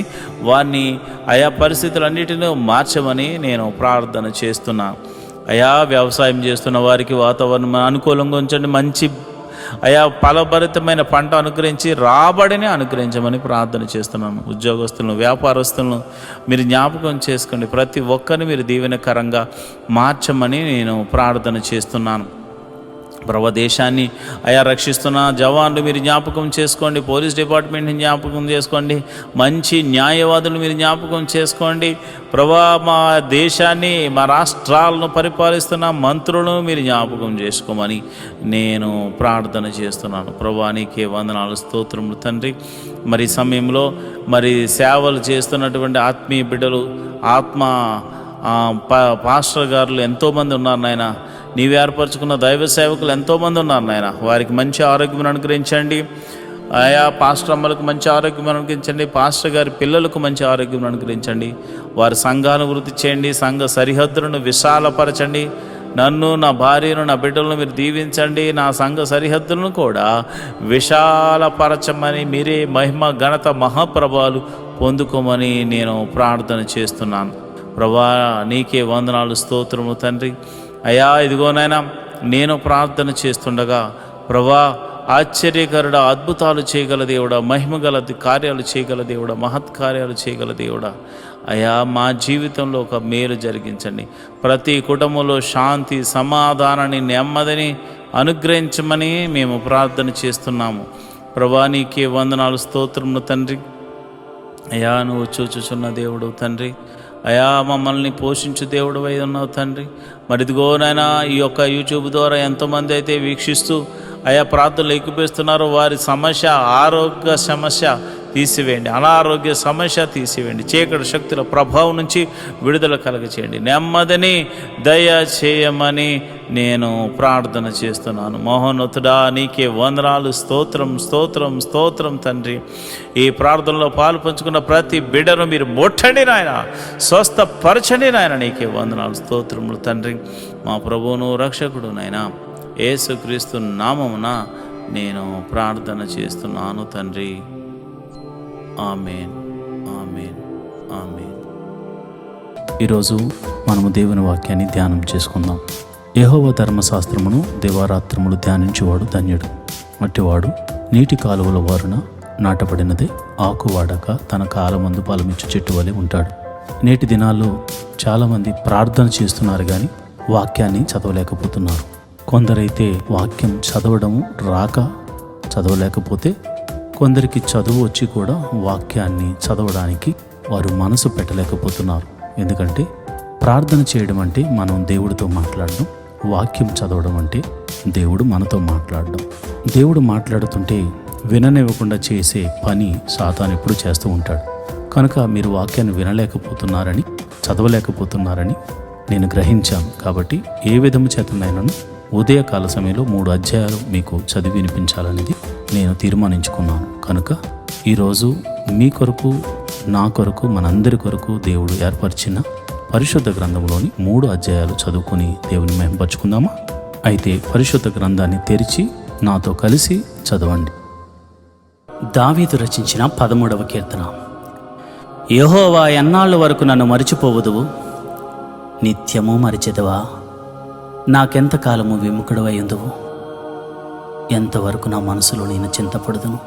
వారిని ఆయా పరిస్థితులన్నిటినీ మార్చమని నేను ప్రార్థన చేస్తున్నాను. అయా వ్యవసాయం చేస్తున్న వారికి వాతావరణం అనుకూలంగా ఉంచండి. మంచి అయా ఫలభరితమైన పంట అనుగ్రహించి రాబడిని అనుగ్రహించమని ప్రార్థన చేస్తున్నాను. ఉద్యోగస్తులను, వ్యాపారస్తులను మీరు జ్ఞాపకం చేసుకోండి. ప్రతి ఒక్కరిని మీరు దీవెనకరంగా మార్చమని నేను ప్రార్థన చేస్తున్నాను. ప్రభు దేశాన్ని అయా రక్షిస్తున్న జవాన్లు మీరు జ్ఞాపకం చేసుకోండి. పోలీస్ డిపార్ట్మెంట్ని జ్ఞాపకం చేసుకోండి. మంచి న్యాయవాదులు మీరు జ్ఞాపకం చేసుకోండి. ప్రభా మా దేశాన్ని, మా రాష్ట్రాలను పరిపాలిస్తున్న మంత్రులను మీరు జ్ఞాపకం చేసుకోమని నేను ప్రార్థన చేస్తున్నాను. ప్రభా నీకే వందనాలు స్తోత్రములు తండ్రి. మరి సమయంలో మరి సేవలు చేస్తున్నటువంటి ఆత్మీయ బిడ్డలు, పాస్టర్ గారులు ఎంతోమంది ఉన్నారు నాయన. నీవు ఏర్పరచుకున్న దైవ సేవకులు ఎంతోమంది ఉన్నారు నాయన. వారికి మంచి ఆరోగ్యం అనుగ్రహించండి. ఆయా పాస్టర్ అమ్మలకు మంచి ఆరోగ్యం అనుగ్రహించండి. పాస్టర్ గారి పిల్లలకు మంచి ఆరోగ్యం అనుగ్రహించండి. వారి సంఘాలను వృద్ధి చేయండి. సంఘ సరిహద్దులను విశాలపరచండి. నన్ను, నా భార్యను, నా బిడ్డలను మీరు దీవించండి. నా సంఘ సరిహద్దులను కూడా విశాలపరచమని మీరే మహిమ ఘనత మహాప్రభావాలు పొందుకోమని నేను ప్రార్థన చేస్తున్నాను. ప్రభా నీకే వందనాలు స్తోత్రము తండ్రి. అయ్యా ఇదిగోనైనా నేను ప్రార్థన చేస్తుండగా ప్రభా ఆశ్చర్యకరుడా, అద్భుతాలు చేయగల దేవుడా, మహిమగల కార్యాలు చేయగల దేవుడా, మహత్కార్యాలు చేయగల దేవుడా, అయ్యా మా జీవితంలో ఒక మేలు జరిగించండి. ప్రతి కుటుంబంలో శాంతి, సమాధానాన్ని, నెమ్మదిని అనుగ్రహించమని మేము ప్రార్థన చేస్తున్నాము. ప్రభా నీకే వందనాలు స్తోత్రములు తండ్రి. అయ్యా నువ్వు చూచుచున్న దేవుడు తండ్రి. అయా మమ్మల్ని పోషించు దేవుడు అయి ఉన్నావు తండ్రి. మరి ఇదిగోనైనా ఈ యొక్క యూట్యూబ్ ద్వారా ఎంతోమంది అయితే వీక్షిస్తూ అయా ప్రార్థనలు ఎక్కిపిస్తున్నారో వారి సమస్య, ఆరోగ్య సమస్య తీసివేయండి, అనారోగ్య సమస్య తీసివేయండి, చీకటి శక్తుల ప్రభావం నుంచి విడుదల కలగచేయండి, నెమ్మదిని దయ చేయమని నేను ప్రార్థన చేస్తున్నాను. మహోన్నతుడా నీకే వందనాలు, స్తోత్రం స్తోత్రం స్తోత్రం తండ్రి. ఈ ప్రార్థనలో పాలు పంచుకున్న ప్రతి బిడ్డను మీరు ముట్టండి నాయన, స్వస్థపరచండి నాయన. నీకే వందనాలు స్తోత్రములు తండ్రి. మా ప్రభువును రక్షకుడు నాయన యేసుక్రీస్తు నామమున నేను ప్రార్థన చేస్తున్నాను తండ్రి. ఆమేన్, ఆమేన్. ఆమేన్. ఈరోజు మనము దేవుని వాక్యాన్ని ధ్యానం చేసుకుందాం. యెహోవా ధర్మశాస్త్రమును దివారాత్రములు ధ్యానించేవాడు ధన్యుడు. అట్టివాడు నీటి కాలువల వారున నాటబడినదే, ఆకు వాడక తన కాలమందు ఫలమిచ్చు చెట్టు వలె ఉంటాడు. నేటి దినాల్లో చాలామంది ప్రార్థన చేస్తున్నారు కానీ వాక్యాన్ని చదవలేకపోతున్నారు. కొందరైతే వాక్యం చదవడము రాక చదవలేకపోతే, కొందరికి చదువు వచ్చి కూడా వాక్యాన్ని చదవడానికి వారు మనసు పెట్టలేకపోతున్నారు. ఎందుకంటే ప్రార్థన చేయడం అంటే మనం దేవుడితో మాట్లాడడం, వాక్యం చదవడం అంటే దేవుడు మనతో మాట్లాడడం. దేవుడు మాట్లాడుతుంటే విననివ్వకుండా చేసే పని సాతాను ఎప్పుడు చేస్తూ ఉంటాడు. కనుక మీరు వాక్యాన్ని వినలేకపోతున్నారని, చదవలేకపోతున్నారని నేను గ్రహించాను. కాబట్టి ఏ విధము చేతనైనాను ఉదయకాల సమయంలో 3 అధ్యాయాలు మీకు చదివి వినిపించాలనేది నేను తీర్మానించుకున్నాను. కనుక ఈరోజు మీ కొరకు, నా కొరకు, మనందరి కొరకు దేవుడు ఏర్పరిచిన పరిశుద్ధ గ్రంథంలోని 3 అధ్యాయాలు చదువుకొని దేవుని మహిమపరచుకుందామా? అయితే పరిశుద్ధ గ్రంథాన్ని తెరిచి నాతో కలిసి చదవండి. దావీదు రచించిన 13వ కీర్తన. యెహోవా ఎన్నాళ్ళ వరకు నన్ను మరిచిపోవదువు? నిత్యము మరిచెదవా? నాకెంతకాలము విముఖుడవై ఉందువు? ఎంతవరకు నా మనసులో నేను చింతపడదును?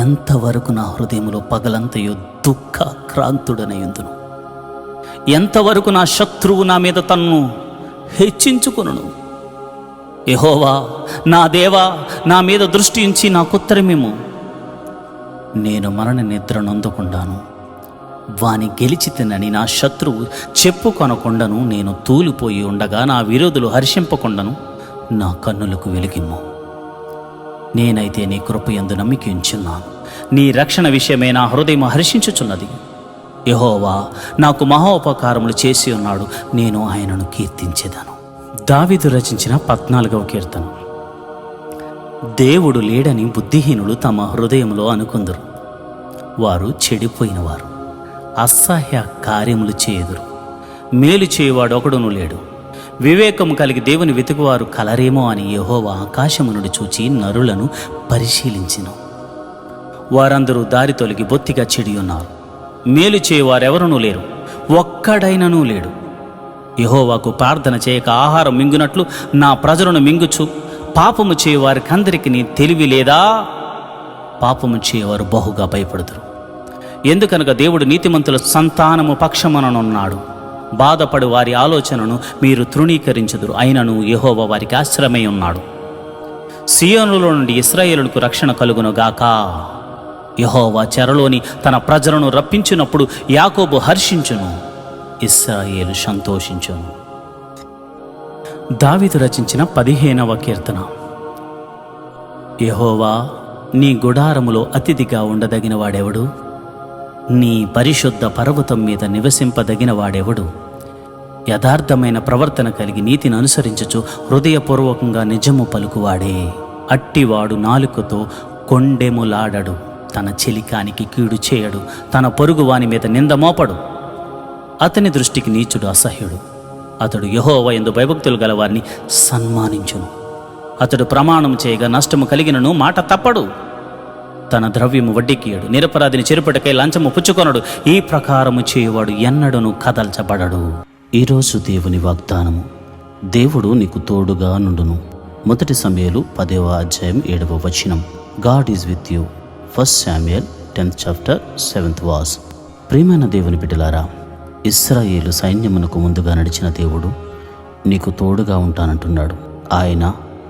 ఎంతవరకు నా హృదయములో పగలంతయు దుఃఖాక్రాంతుడనై ఉందును? ఎంతవరకు నా శత్రువు నా మీద తన్ను హెచ్చించుకొనును? యెహోవా నా దేవా, నా మీద దృష్టి ఉంచి నాకుత్తరమేమో. నేను మరణ నిద్ర నొందకుండాను, వాని గెలిచితినని నా శత్రువు చెప్పుకొనకుండాను, నేను తూలిపోయి ఉండగా నా విరోధులు హర్షింపకుండాను నా కన్నులకు వెలిగిమ్ము. నేనైతే నీ కృపయందు నమ్మిక ఉంచున్నాను. నీ రక్షణ విషయమే నా హృదయం హర్షించుచున్నది. యెహోవా నాకు మహోపకారములు చేసి ఉన్నాడు, నేను ఆయనను కీర్తించెదను. దావీదు రచించిన 14వ కీర్తన. దేవుడు లేడని బుద్ధిహీనులు తమ హృదయంలో అనుకుందరు. వారు చెడిపోయినవారు, అసహ్య కార్యములు చేయుదురు. మేలు చేయువాడు ఒకడును లేడు. వివేకము కలిగి దేవుని వెతుకువారు కలరేమో అని యెహోవా ఆకాశము నుండి చూచి నరులను పరిశీలించెను. వారందరూ దారి తొలగి బొత్తిగా చెడి ఉన్నారు. మేలు చేయువారెవరునూ లేరు, ఒక్కడైననూ లేడు. యెహోవాకు ప్రార్థన చేయక ఆహారం మింగునట్లు నా ప్రజలను మింగుచు, పాపము చేయువారికందరికి నీ తెలివి లేదా? పాపము చేయవారు బహుగా భయపడుదురు. ఎందుకనగా దేవుడు నీతిమంతుల సంతానము పక్షముననున్నాడు. బాధపడు వారి ఆలోచనను మీరు తృణీకరించుదురు. అయినను యెహోవా వారికి ఆశ్రమై ఉన్నాడు. సియోనులో నుండి ఇశ్రాయేలుకు రక్షణ కలుగునుగాక. యెహోవా చెరలోని తన ప్రజలను రప్పించినప్పుడు యాకోబు హర్షించును, ఇశ్రాయేలు సంతోషించును. దావీదు రచించిన 15వ కీర్తన. యెహోవా నీ గుడారములో అతిథిగా ఉండదగిన వాడెవడు? నీ పరిశుద్ధ పర్వతం మీద నివసింపదగిన వాడెవడు? యథార్థమైన ప్రవర్తన కలిగి నీతిని అనుసరించుచు హృదయపూర్వకంగా నిజము పలుకువాడే. అట్టివాడు నాలుకతో కొండెములాడడు, తన చెలికానికి కీడు చేయడు, తన పొరుగువాని మీద నింద మోపడు. అతని దృష్టికి నీచుడు అసహ్యుడు. అతడు యెహోవా యందు భయభక్తులు గలవారిని సన్మానించును. అతడు ప్రమాణం చేయగా నష్టము కలిగినను మాట తప్పడు. తన ద్రవ్యము వడ్డీకియడు, నిరపరాధిని చెరుపటకై లంచము పుచ్చుకొనడు. ఈ ప్రకారము చేయువాడు ఎన్నడను కదల్చబడడు. ఈరోజు దేవుని వాగ్దానము. దేవుడు నీకు తోడుగా నుండును. 1 సమూయేలు 10వ అధ్యాయం 7వ వచనం. God is with you. 1 Samuel 10th chapter 7th verse. ప్రియమైన దేవుని బిడ్డలారా, ఇశ్రాయేలు సైన్యమునకు ముందుగా నడిచిన దేవుడు నీకు తోడుగా ఉంటానంటున్నాడు. ఆయన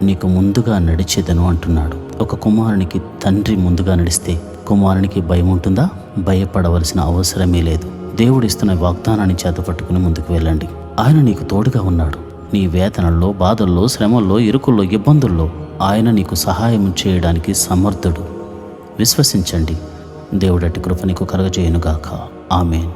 నీకు ముందుగా నడిచేదను అంటున్నాడు. ఒక కుమారునికి తండ్రి ముందుగా నడిస్తే కుమారునికి భయం ఉంటుందా? భయపడవలసిన అవసరమే లేదు. దేవుడిస్తున్న వాగ్దానాన్ని చేతపట్టుకుని ముందుకు వెళ్ళండి. ఆయన నీకు తోడుగా ఉన్నాడు. నీ వేదనల్లో, బాధల్లో, శ్రమల్లో, ఇరుకుల్లో, ఇబ్బందుల్లో ఆయన నీకు సహాయం చేయడానికి సమర్థుడు. విశ్వసించండి. దేవుడటి కృప నీకు కలుగజేయునుగాక. ఆమేన్.